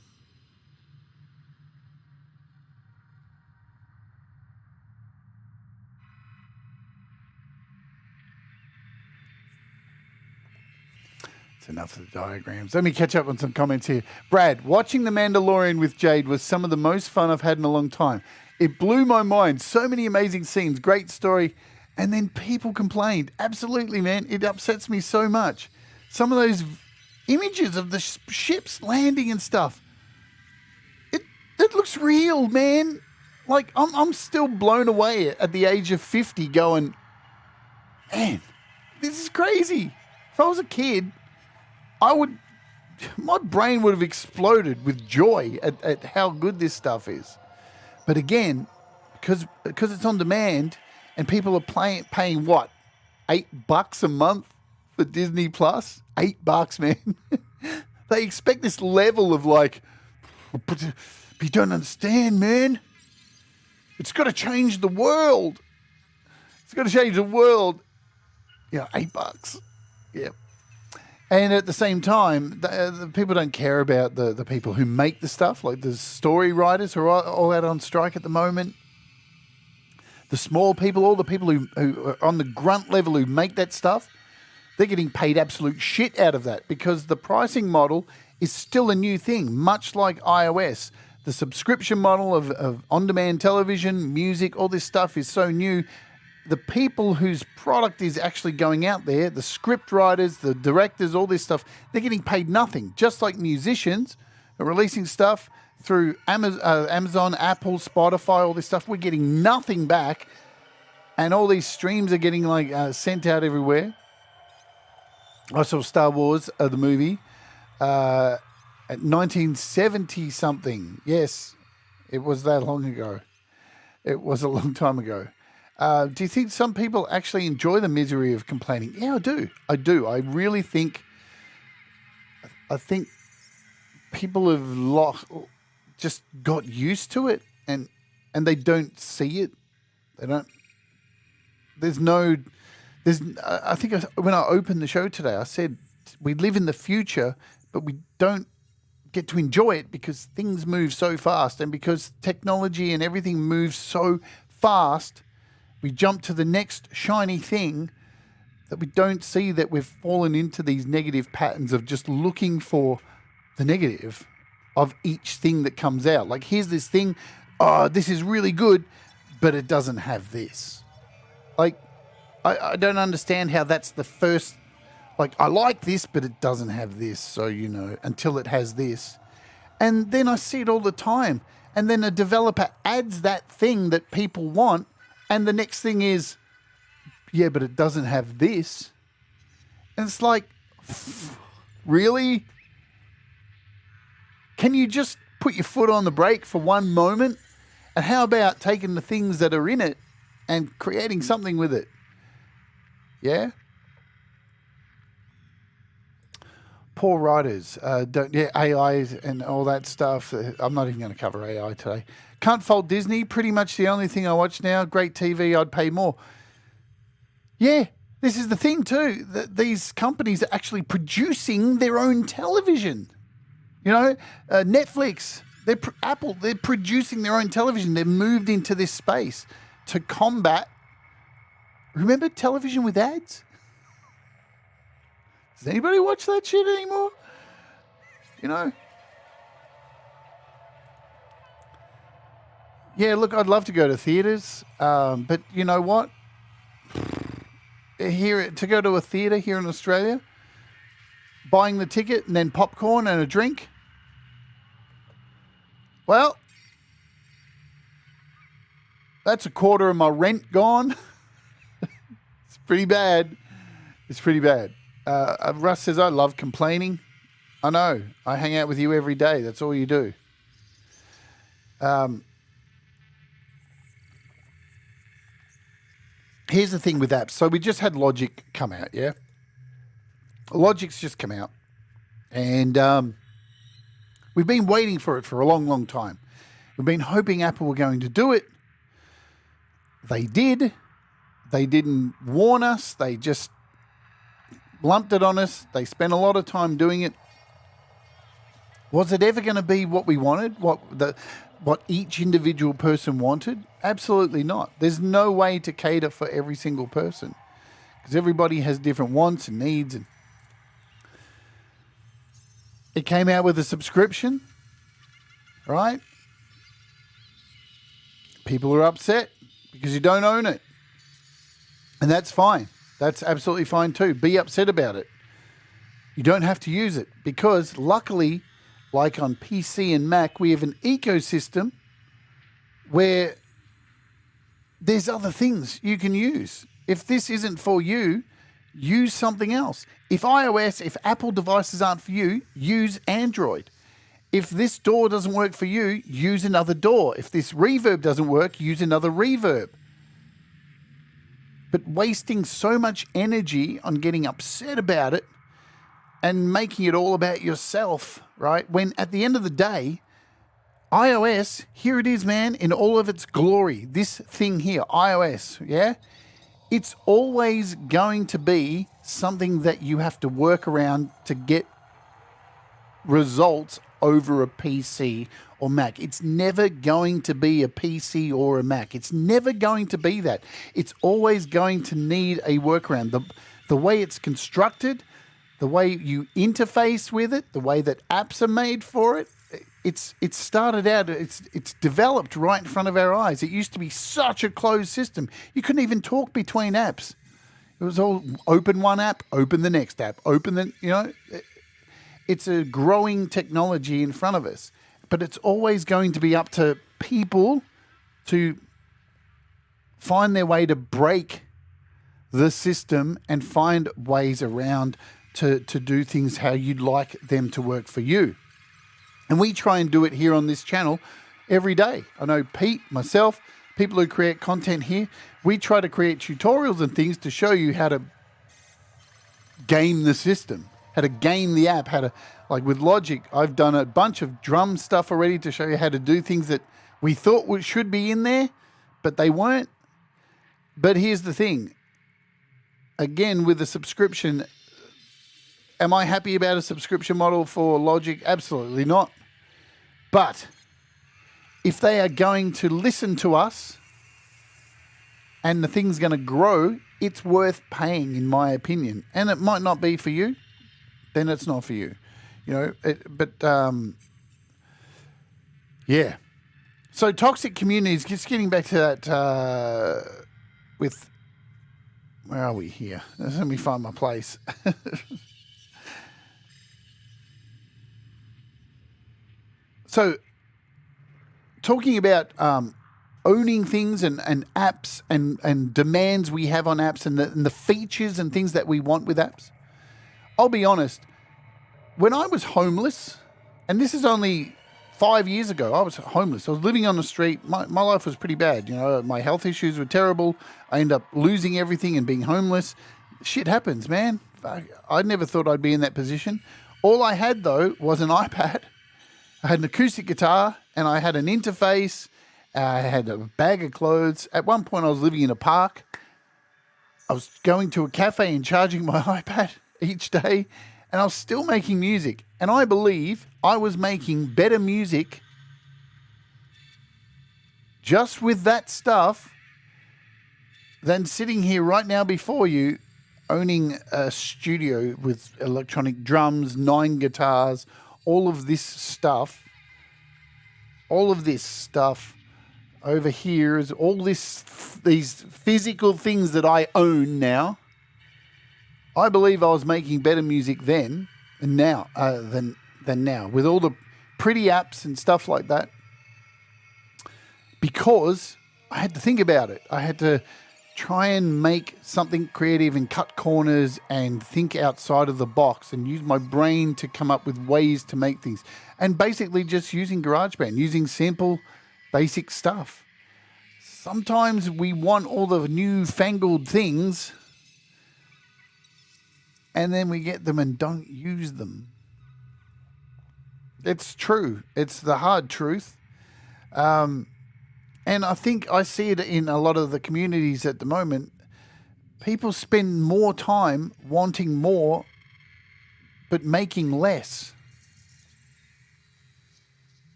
That's enough of the diagrams. Let me catch up on some comments here. Brad, watching The Mandalorian with Jade was some of the most fun I've had in a long time. It blew my mind. So many amazing scenes, great story. And then people complained. Absolutely, man. It upsets me so much. Some of those images of the ships landing and stuff. It looks real, man. Like, I'm still blown away at the age of 50 going, man, this is crazy. If I was a kid, my brain would have exploded with joy at how good this stuff is. But again, because it's on demand and people are paying what? $8 a month for Disney Plus? $8, man. They expect this level of like, but you don't understand, man. It's got to change the world. It's got to change the world. Yeah, $8. Yeah. And at the same time, the people don't care about the people who make the stuff, like the story writers who are all out on strike at the moment. The small people, all the people who are on the grunt level who make that stuff, they're getting paid absolute shit out of that because the pricing model is still a new thing, much like iOS. The subscription model of on-demand television, music, all this stuff is so new. The people whose product is actually going out there, the script writers, the directors, all this stuff, they're getting paid nothing. Just like musicians are releasing stuff through Amazon, Apple, Spotify, all this stuff, we're getting nothing back. And all these streams are getting sent out everywhere. I saw Star Wars, the movie, at 1970 something. Yes, it was that long ago. It was a long time ago. Do you think some people actually enjoy the misery of complaining? Yeah, I do. I really think. I think people have just got used to it, and they don't see it. They don't. I think when I opened the show today, I said we live in the future, but we don't get to enjoy it because things move so fast, and because technology and everything moves so fast. We jump to the next shiny thing that we don't see that we've fallen into these negative patterns of just looking for the negative of each thing that comes out. Like, here's this thing, oh, this is really good, but it doesn't have this. Like, I don't understand how that's the first, like, I like this, but it doesn't have this. So, until it has this. And then I see it all the time. And then a developer adds that thing that people want. And the next thing is, yeah, but it doesn't have this. And it's like, really? Can you just put your foot on the brake for one moment? And how about taking the things that are in it and creating something with it? Yeah? Poor writers. AI and all that stuff. I'm not even going to cover AI today. Can't fault Disney. Pretty much the only thing I watch now. Great TV. I'd pay more. Yeah, this is the thing too. These companies are actually producing their own television. Netflix, Apple, they're producing their own television. They've moved into this space to combat. Remember television with ads? Does anybody watch that shit anymore? Yeah, look, I'd love to go to theaters, but you know what? To go to a theater here in Australia, buying the ticket and then popcorn and a drink, well, that's a quarter of my rent gone. It's pretty bad. Russ says, I love complaining. I know. I hang out with you every day. That's all you do. Here's the thing with apps. So we just had Logic come out, yeah? Logic's just come out. And we've been waiting for it for a long, long time. We've been hoping Apple were going to do it. They did. They didn't warn us. They just lumped it on us. They spent a lot of time doing it. Was it ever going to be what we wanted? What each individual person wanted? Absolutely not. There's no way to cater for every single person because everybody has different wants and needs. And it came out with a subscription, right? People are upset because you don't own it. And that's fine. That's absolutely fine too. Be upset about it. You don't have to use it because luckily, like on PC and Mac, we have an ecosystem where there's other things you can use. If this isn't for you, use something else. If Apple devices aren't for you, use Android. If this door doesn't work for you, use another door. If this reverb doesn't work, use another reverb. But wasting so much energy on getting upset about it and making it all about yourself, right? When at the end of the day, iOS, here it is, man, in all of its glory. This thing here, iOS, yeah? It's always going to be something that you have to work around to get results over a PC or Mac. It's never going to be a PC or a Mac. It's never going to be that. It's always going to need a workaround. The way it's constructed, the way you interface with it, the way that apps are made for it, it's started out, it's developed right in front of our eyes. It used to be such a closed system. You couldn't even talk between apps. It was all open one app, open the next app, it's a growing technology in front of us. But it's always going to be up to people to find their way to break the system and find ways around to do things how you'd like them to work for you. And we try and do it here on this channel every day. I know Pete, myself, people who create content here, we try to create tutorials and things to show you how to game the system, how to game the app, like with Logic, I've done a bunch of drum stuff already to show you how to do things that we thought should be in there, but they weren't. But here's the thing. Again, with the subscription, am I happy about a subscription model for Logic? Absolutely not. But if they are going to listen to us and the thing's going to grow, it's worth paying, in my opinion. And it might not be for you, then it's not for you. Yeah. So toxic communities, just getting back to that with, where are we here? Let me find my place. So, talking about owning things and apps and demands we have on apps and the features and things that we want with apps, I'll be honest, when I was homeless, and this is only 5 years ago, I was homeless. I was living on the street. My life was pretty bad. My health issues were terrible. I ended up losing everything and being homeless. Shit happens, man. I never thought I'd be in that position. All I had, though, was an iPad. I had an acoustic guitar and I had an interface. I had a bag of clothes. At one point, I was living in a park. I was going to a cafe and charging my iPad each day, and I was still making music. And I believe I was making better music just with that stuff than sitting here right now before you, owning a studio with electronic drums, 9 guitars, all of this stuff over here is these physical things that I own now. I believe I was making better music then and now than now, with all the pretty apps and stuff like that, because I had to think about it. I had to try and make something creative and cut corners and think outside of the box and use my brain to come up with ways to make things. And basically just using GarageBand, using simple, basic stuff. Sometimes we want all the newfangled things, and then we get them and don't use them. It's true. It's the hard truth. And I think I see it in a lot of the communities at the moment. People spend more time wanting more, but making less.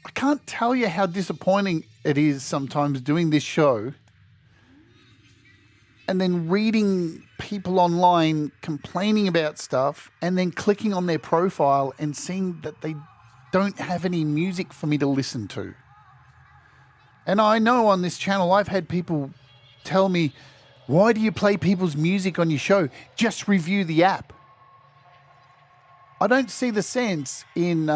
I can't tell you how disappointing it is sometimes doing this show and then reading people online complaining about stuff and then clicking on their profile and seeing that they don't have any music for me to listen to. And I know on this channel I've had people tell me, why do you play people's music on your show? Just review the app. I don't see the sense in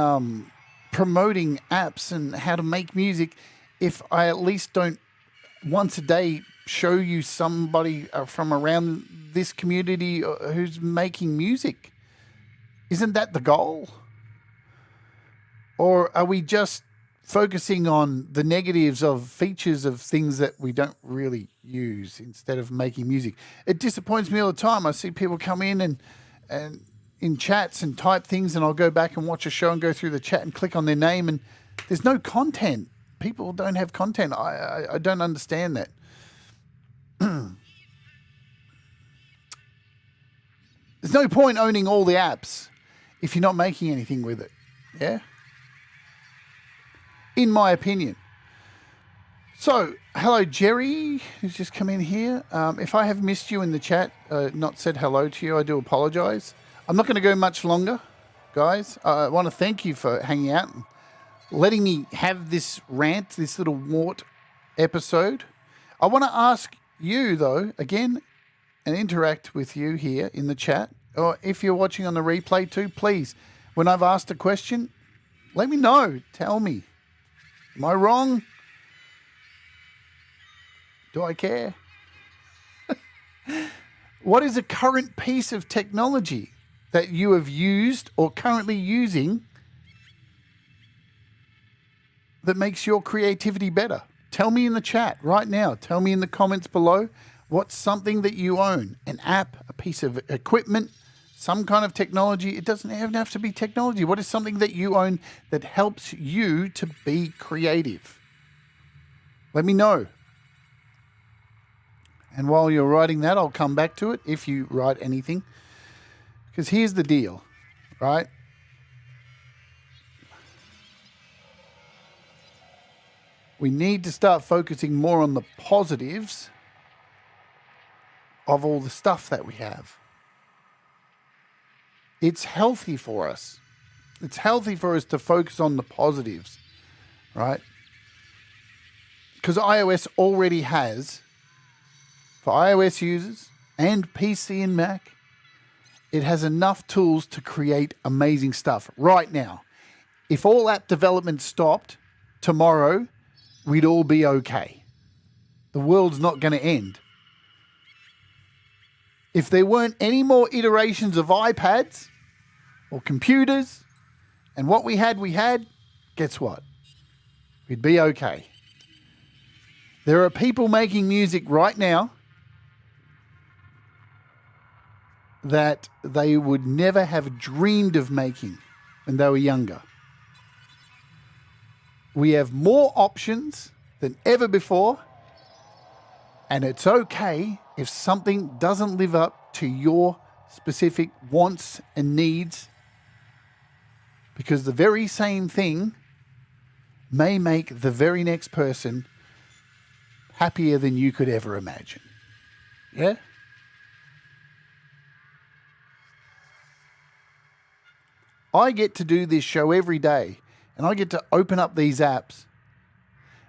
promoting apps and how to make music if I at least don't once a day show you somebody from around this community who's making music. Isn't that the goal? Or are we just focusing on the negatives of features of things that we don't really use instead of making music? It disappoints me all the time. I see people come in and in chats and type things, and I'll go back and watch a show and go through the chat and click on their name, and there's no content. People don't have content. I don't understand that. There's no point owning all the apps if you're not making anything with it. Yeah? In my opinion. So, hello, Jerry, who's just come in here. If I have missed you in the chat, not said hello to you, I do apologize. I'm not going to go much longer, guys. I want to thank you for hanging out and letting me have this rant, this little W.A.R.T episode. I want to ask you, though, again, and interact with you here in the chat. Or if you're watching on the replay too, please, when I've asked a question, let me know. Tell me. Am I wrong? Do I care? What is a current piece of technology that you have used or currently using that makes your creativity better? Tell me in the chat right now. Tell me in the comments below what's something that you own. An app, a piece of equipment, some kind of technology. It doesn't even have to be technology. What is something that you own that helps you to be creative? Let me know. And while you're writing that, I'll come back to it if you write anything. Because here's the deal, right? We need to start focusing more on the positives of all the stuff that we have. It's healthy for us. It's healthy for us to focus on the positives, right? Because iOS already has, for iOS users and PC and Mac, it has enough tools to create amazing stuff right now. If all app development stopped tomorrow, we'd all be okay. The world's not going to end. If there weren't any more iterations of iPads or computers, and what we had, guess what? We'd be okay. There are people making music right now that they would never have dreamed of making when they were younger. We have more options than ever before, and it's okay if something doesn't live up to your specific wants and needs, because the very same thing may make the very next person happier than you could ever imagine. Yeah? I get to do this show every day, and I get to open up these apps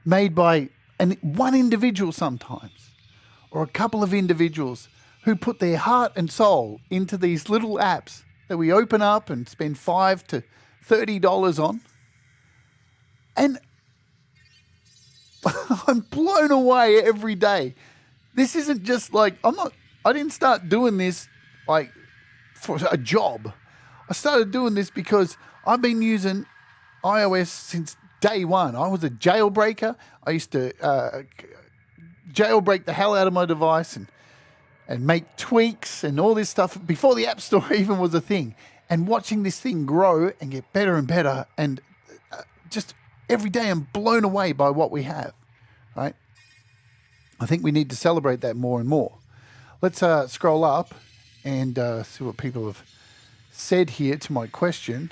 made by one individual sometimes, or a couple of individuals who put their heart and soul into these little apps that we open up and spend $5 to $30 on. And I'm blown away every day. This isn't just like, I didn't start doing this like for a job. I started doing this because I've been using iOS since day one. I was a jailbreaker. I used to jailbreak the hell out of my device and make tweaks and all this stuff before the App Store even was a thing. And watching this thing grow and get better and better, and just every day I'm blown away by what we have, right? I think we need to celebrate that more and more. Let's scroll up and see what people have said here to my question.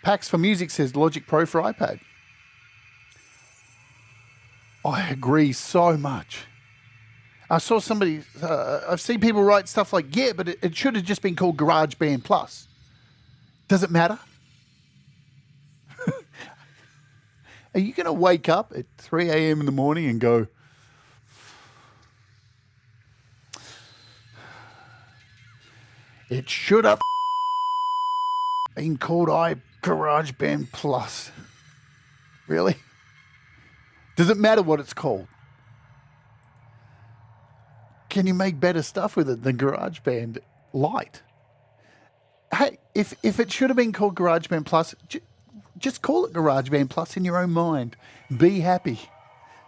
Pax for Music says Logic Pro for iPad. I agree so much. I saw somebody, I've seen people write stuff like, yeah, but it should have just been called GarageBand Plus. Does it matter? Are you going to wake up at 3 a.m. in the morning and go, it should have been called GarageBand Plus? Really? Does it matter what it's called? Can you make better stuff with it than GarageBand Lite? Hey, if it should have been called GarageBand Plus, just call it GarageBand Plus in your own mind. Be happy.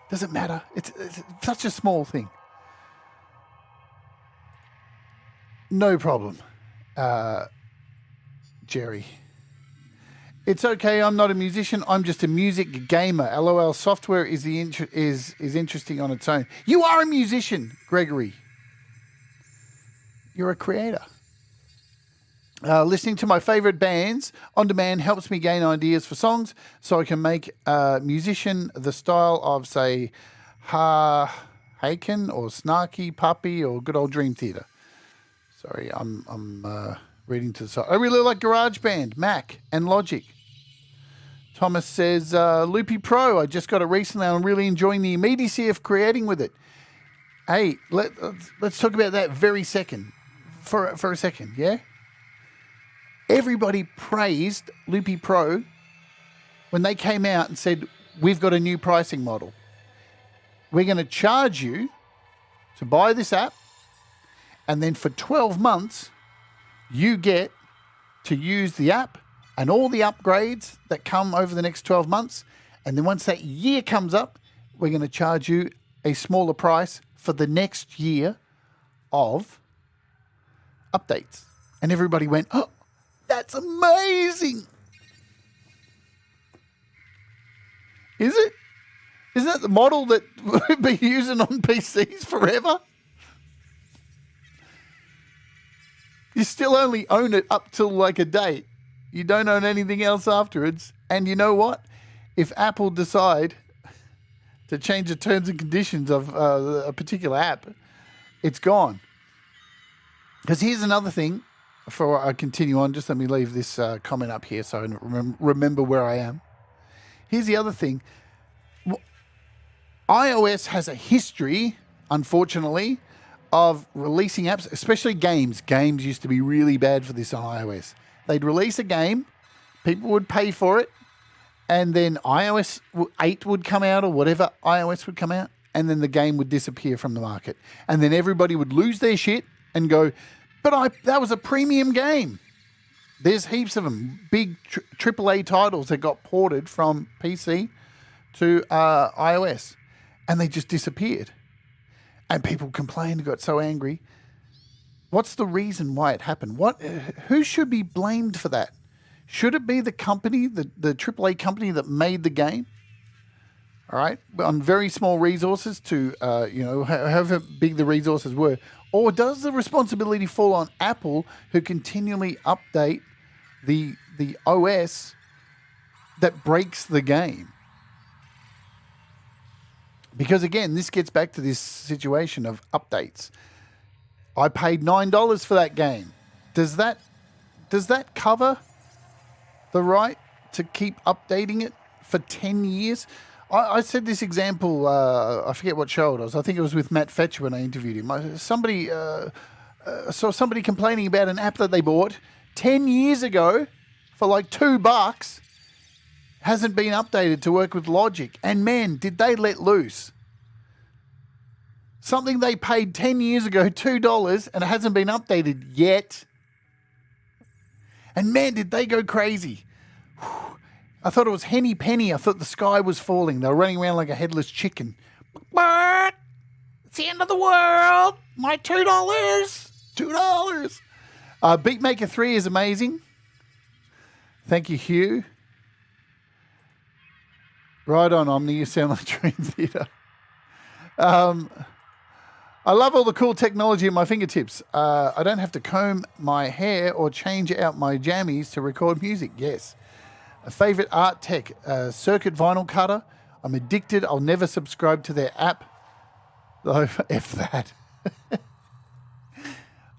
Doesn't matter. It's such a small thing. No problem, Jerry. It's okay. I'm not a musician. I'm just a music gamer. LOL. Software is interesting on its own. You are a musician, Gregory. You're a creator. Listening to my favorite bands on demand helps me gain ideas for songs, so I can make musician the style of, say, Haken or Snarky Puppy or Good Old Dream Theater. Sorry, I'm reading to the side. I really like GarageBand, Mac, and Logic. Thomas says, Loopy Pro, I just got it recently. I'm really enjoying the immediacy of creating with it. Hey, let's talk about that for a second, yeah? Everybody praised Loopy Pro when they came out and said, we've got a new pricing model. We're going to charge you to buy this app, and then for 12 months, you get to use the app and all the upgrades that come over the next 12 months. And then once that year comes up, we're going to charge you a smaller price for the next year of updates. And everybody went, oh, that's amazing. Is it? Isn't that the model that we've been using on PCs forever? You still only own it up till like a date. You don't own anything else afterwards. And you know what? If Apple decide to change the terms and conditions of a particular app, it's gone. Because here's another thing. Before I continue on, just let me leave this comment up here so I remember where I am. Here's the other thing. iOS has a history, unfortunately, of releasing apps, especially games. Games used to be really bad for this on iOS. They'd release a game, people would pay for it, and then iOS 8 would come out or whatever iOS would come out, and then the game would disappear from the market. And then everybody would lose their shit and go, but that was a premium game. There's heaps of them. Big AAA titles that got ported from PC to iOS, and they just disappeared. And people complained, got so angry. What's the reason why it happened? Who should be blamed for that? Should it be the company, the AAA company that made the game? All right, on very small resources to, however big the resources were. Or does the responsibility fall on Apple, who continually update the OS that breaks the game? Because again, this gets back to this situation of updates. I paid $9 for that game. Does that cover the right to keep updating it for 10 years? I said this example, I forget what show it was. I think it was with Matt Fetcher when I interviewed him. I saw somebody complaining about an app that they bought 10 years ago for like $2. Hasn't been updated to work with Logic. And man, did they let loose. Something they paid 10 years ago, $2, and it hasn't been updated yet. And man, did they go crazy. I thought it was Henny Penny. I thought the sky was falling. They were running around like a headless chicken. It's the end of the world. My $2. $2. Beatmaker 3 is amazing. Thank you, Hugh. Right on, Omni. You sound like Dream Theater. I love all the cool technology at my fingertips. I don't have to comb my hair or change out my jammies to record music. Yes. A favorite art tech, circuit vinyl cutter. I'm addicted. I'll never subscribe to their app. Though, F that.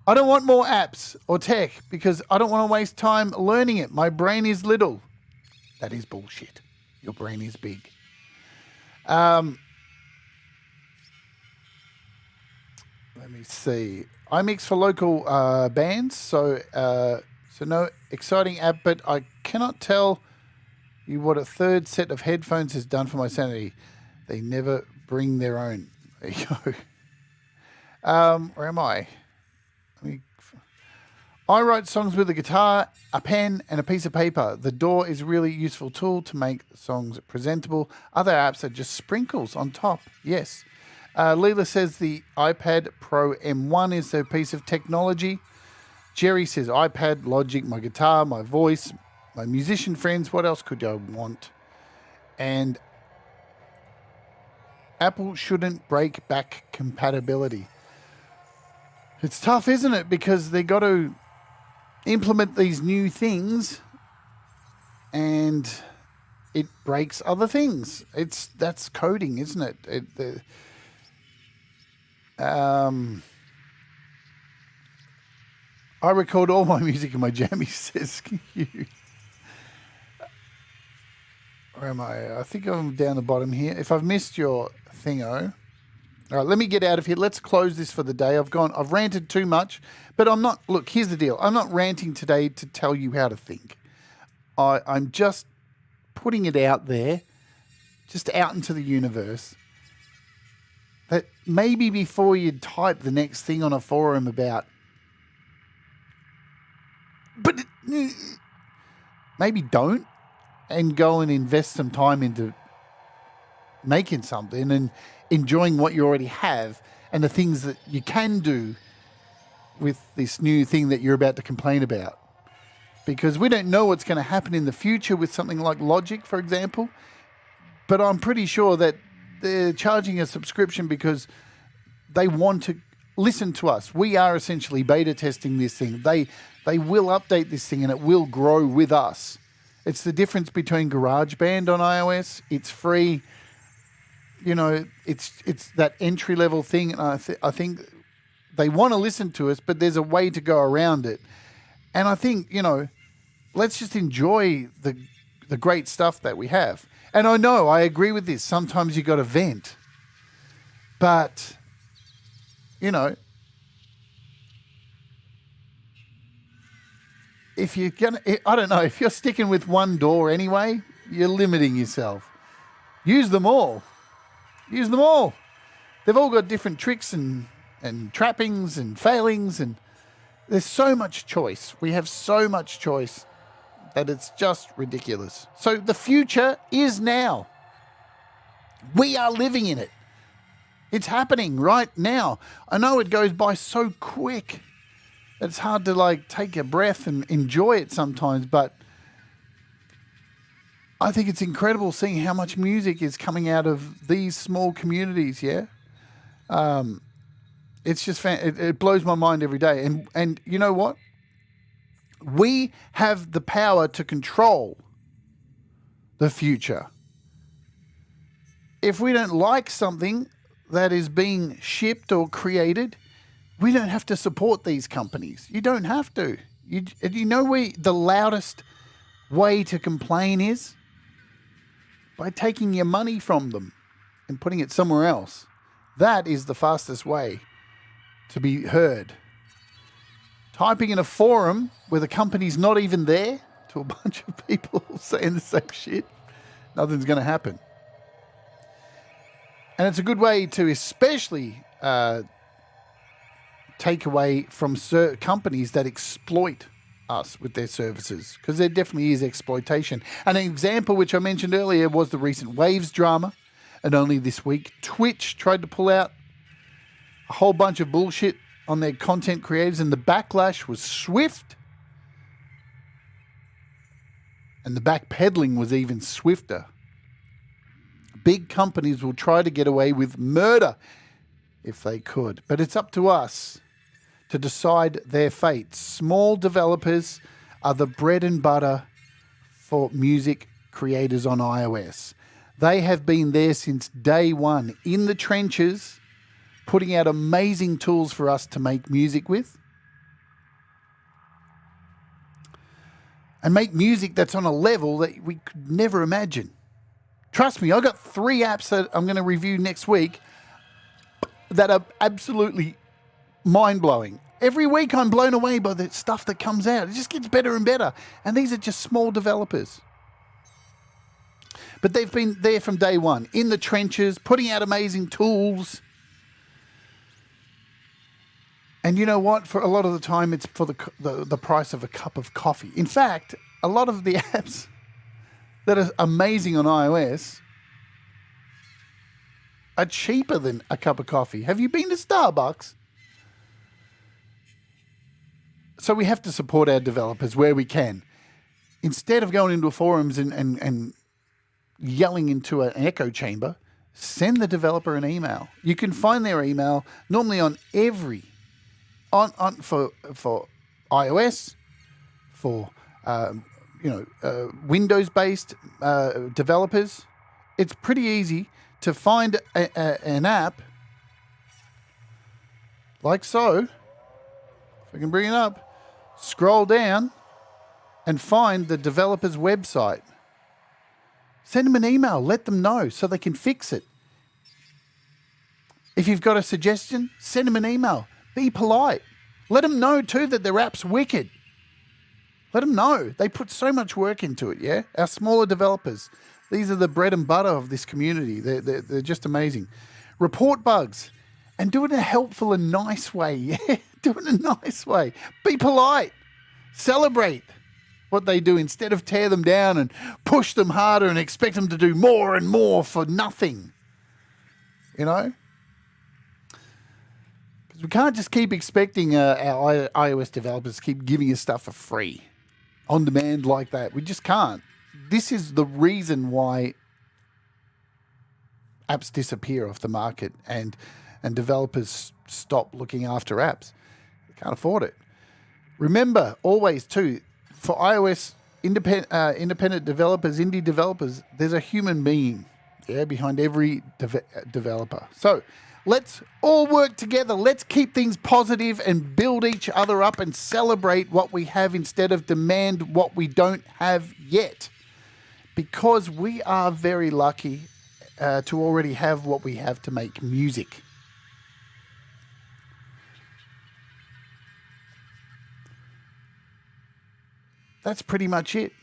I don't want more apps or tech because I don't want to waste time learning it. My brain is little. That is bullshit. Your brain is big. Let me see. I mix for local bands, so no exciting app, but I cannot tell you what a third set of headphones has done for my sanity. They never bring their own. There you go. Where am I? I write songs with a guitar, a pen, and a piece of paper. The DAW is a really useful tool to make songs presentable. Other apps are just sprinkles on top. Yes. Leela says the iPad Pro M1 is a piece of technology. Jerry says iPad, Logic, my guitar, my voice, my musician friends. What else could I want? And Apple shouldn't break back compatibility. It's tough, isn't it? Because they got to implement these new things and it breaks other things. That's coding, isn't it? I record all my music in my jammies, says you. Where am I? I think I'm down the bottom here. If I've missed your thingo. All right, let me get out of here. Let's close this for the day. I've ranted too much, but I'm not, look, here's the deal. I'm not ranting today to tell you how to think. I'm just putting it out there, just out into the universe, that maybe before you type the next thing on a forum about, but maybe don't, and go and invest some time into making something and enjoying what you already have and the things that you can do with this new thing that you're about to complain about. Because we don't know what's going to happen in the future with something like Logic, for example. But I'm pretty sure that they're charging a subscription because they want to listen to us. We are essentially beta testing this thing. They will update this thing and it will grow with us. It's the difference between GarageBand on iOS. It's free. You know, it's that entry level thing. And I think they want to listen to us, but there's a way to go around it. And I think, you know, let's just enjoy the great stuff that we have. And I know, I agree with this. Sometimes you got to vent. But, you know, if you're going to, I don't know, if you're sticking with one door anyway, you're limiting yourself. Use them all. Use them all. They've all got different tricks and trappings and failings, and there's so much choice. We have so much choice that it's just ridiculous. So the future is now. We are living in it. It's happening right now. I know it goes by so quick. It's hard to like take a breath and enjoy it sometimes, but I think it's incredible seeing how much music is coming out of these small communities. Yeah, it's just it blows my mind every day. And you know what? We have the power to control the future. If we don't like something that is being shipped or created, we don't have to support these companies. You don't have to. You know where the loudest way to complain is? By taking your money from them and putting it somewhere else. That is the fastest way to be heard. Typing in a forum where the company's not even there to a bunch of people saying the same shit, nothing's going to happen. And it's a good way to especially take away from companies that exploit us with their services, because there definitely is exploitation. And an example which I mentioned earlier was the recent Waves drama, and only this week Twitch tried to pull out a whole bunch of bullshit on their content creators, and the backlash was swift. And the backpedaling was even swifter. Big companies will try to get away with murder if they could, but it's up to us to decide their fate. Small developers are the bread and butter for music creators on iOS. They have been there since day one, in the trenches, putting out amazing tools for us to make music with. And make music that's on a level that we could never imagine. Trust me, I've got 3 apps that I'm going to review next week that are absolutely mind-blowing. Every week I'm blown away by the stuff that comes out. It just gets better and better. And these are just small developers. But they've been there from day one, in the trenches, putting out amazing tools. And you know what? For a lot of the time, it's for the price of a cup of coffee. In fact, a lot of the apps that are amazing on iOS are cheaper than a cup of coffee. Have you been to Starbucks? So we have to support our developers where we can. Instead of going into forums and yelling into an echo chamber, send the developer an email. You can find their email normally on every for iOS, for Windows-based developers. It's pretty easy to find an app like so. If I can bring it up, scroll down and find the developer's website. Send them an email. Let them know so they can fix it. If you've got a suggestion, send them an email. Be polite. Let them know, too, that their app's wicked. Let them know. They put so much work into it, yeah? Our smaller developers. These are the bread and butter of this community. They're just amazing. Report bugs. And do it in a helpful and nice way, yeah? Do it in a nice way. Be polite. Celebrate what they do instead of tear them down and push them harder and expect them to do more and more for nothing. You know? Because we can't just keep expecting our iOS developers to keep giving us stuff for free, on demand like that. We just can't. This is the reason why apps disappear off the market and developers stop looking after apps. They can't afford it. Remember, always too, for iOS independent developers, indie developers, there's a human being behind every developer. So let's all work together. Let's keep things positive and build each other up and celebrate what we have instead of demand what we don't have yet. Because we are very lucky to already have what we have to make music. That's pretty much it.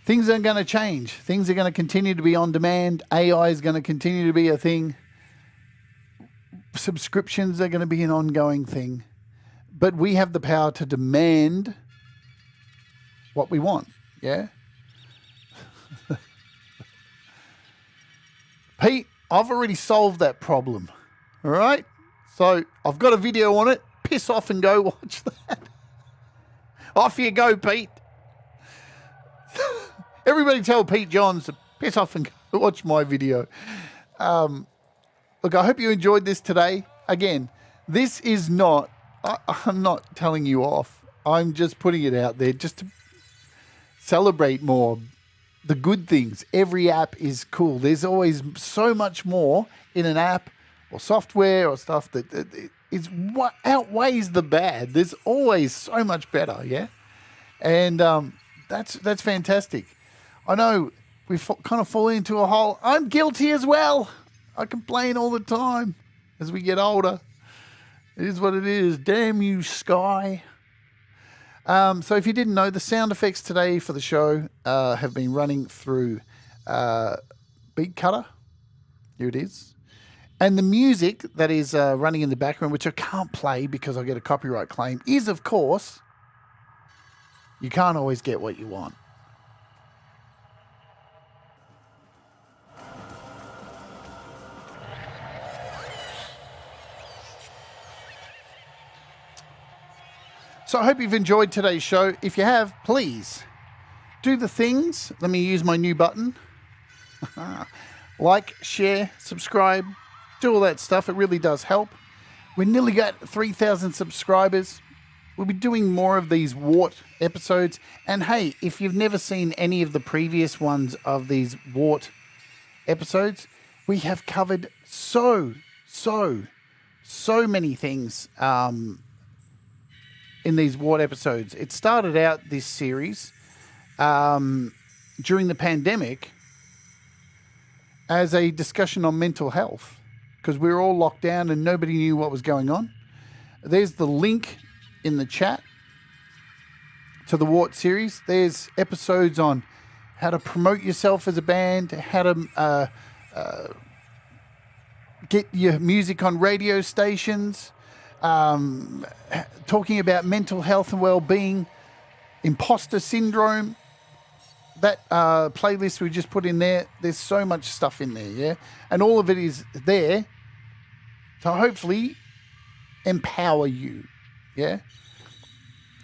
Things aren't going to change. Things are going to continue to be on demand. AI is going to continue to be a thing. Subscriptions are going to be an ongoing thing. But we have the power to demand what we want. Yeah? Pete, I've already solved that problem. All right? So I've got a video on it. Piss off and go watch that. Off you go, Pete. Everybody tell Pete Johns to piss off and go watch my video. Look, I hope you enjoyed this today. Again, this is not, I'm not telling you off. I'm just putting it out there just to celebrate more the good things. Every app is cool. There's always so much more in an app or software or stuff that is what outweighs the bad. There's always so much better, yeah? And that's fantastic. I know we kind of fall into a hole. I'm guilty as well. I complain all the time as we get older. It is what it is. Damn you, Sky. So if you didn't know, the sound effects today for the show have been running through Beat Cutter. Here it is. And the music that is running in the background, which I can't play because I get a copyright claim, is, of course, you can't always get what you want. So I hope you've enjoyed today's show. If you have, please do the things. Let me use my new button. Like, share, subscribe, do all that stuff. It really does help. We nearly got 3,000 subscribers. We'll be doing more of these W.A.R.T episodes. And hey, if you've never seen any of the previous ones of these W.A.R.T episodes, we have covered so many things in these W.A.R.T episodes. It started out this series during the pandemic as a discussion on mental health because we were all locked down and nobody knew what was going on. There's the link in the chat to the W.A.R.T series. There's episodes on how to promote yourself as a band, how to get your music on radio stations, talking about mental health and well-being, imposter syndrome. That playlist we just put in there, there's so much stuff in there, yeah? And all of it is there to hopefully empower you, yeah,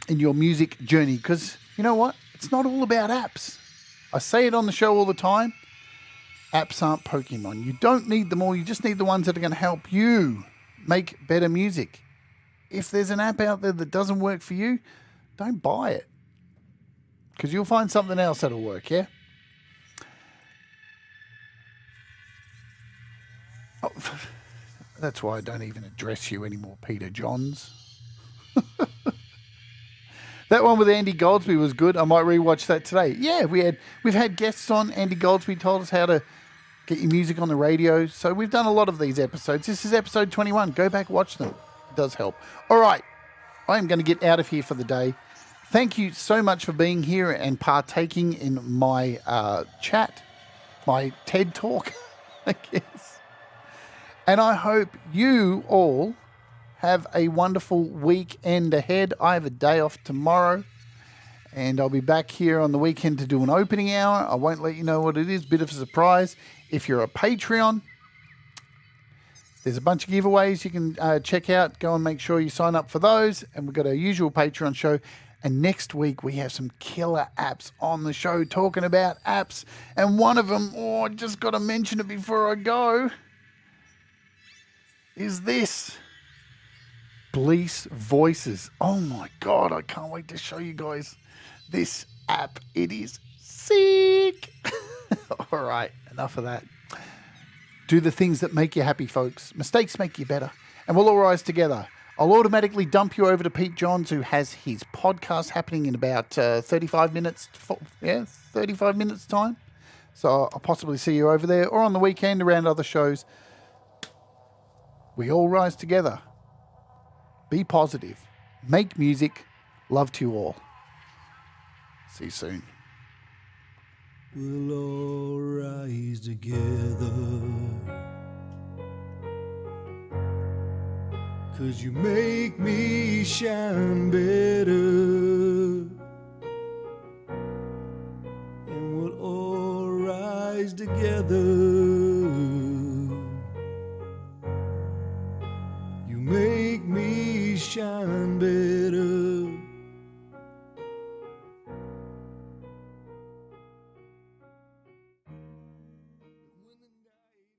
in your music journey. Because you know what? It's not all about apps. I say it on the show all the time. Apps aren't Pokemon. You don't need them all. You just need the ones that are going to help you make better music. If there's an app out there that doesn't work for you, don't buy it. Because you'll find something else that'll work, yeah? Oh, that's why I don't even address you anymore, Peter Johns. That one with Andy Goldsby was good. I might rewatch that today. Yeah, we've had guests on. Andy Goldsby told us how to get your music on the radio. So we've done a lot of these episodes. This is episode 21. Go back, watch them. It does help. All right. I am going to get out of here for the day. Thank you so much for being here and partaking in my chat, my TED Talk, I guess. And I hope you all have a wonderful weekend ahead. I have a day off tomorrow, and I'll be back here on the weekend to do an opening hour. I won't let you know what it is, bit of a surprise. If you're a Patreon, there's a bunch of giveaways you can check out. Go and make sure you sign up for those. And we've got our usual Patreon show. And next week, we have some killer apps on the show talking about apps. And one of them, I just got to mention it before I go, is this. Bleece Voices. Oh my God, I can't wait to show you guys this app. It is sick. All right, enough of that. Do the things that make you happy, folks. Mistakes make you better. And we'll all rise together. I'll automatically dump you over to Pete Johns, who has his podcast happening in about 35 minutes. 35 minutes time. So I'll possibly see you over there or on the weekend around other shows. We all rise together. Be positive. Make music. Love to you all. See you soon. We'll all rise together, 'cause you make me shine better. And we'll all rise together. You make me shine better.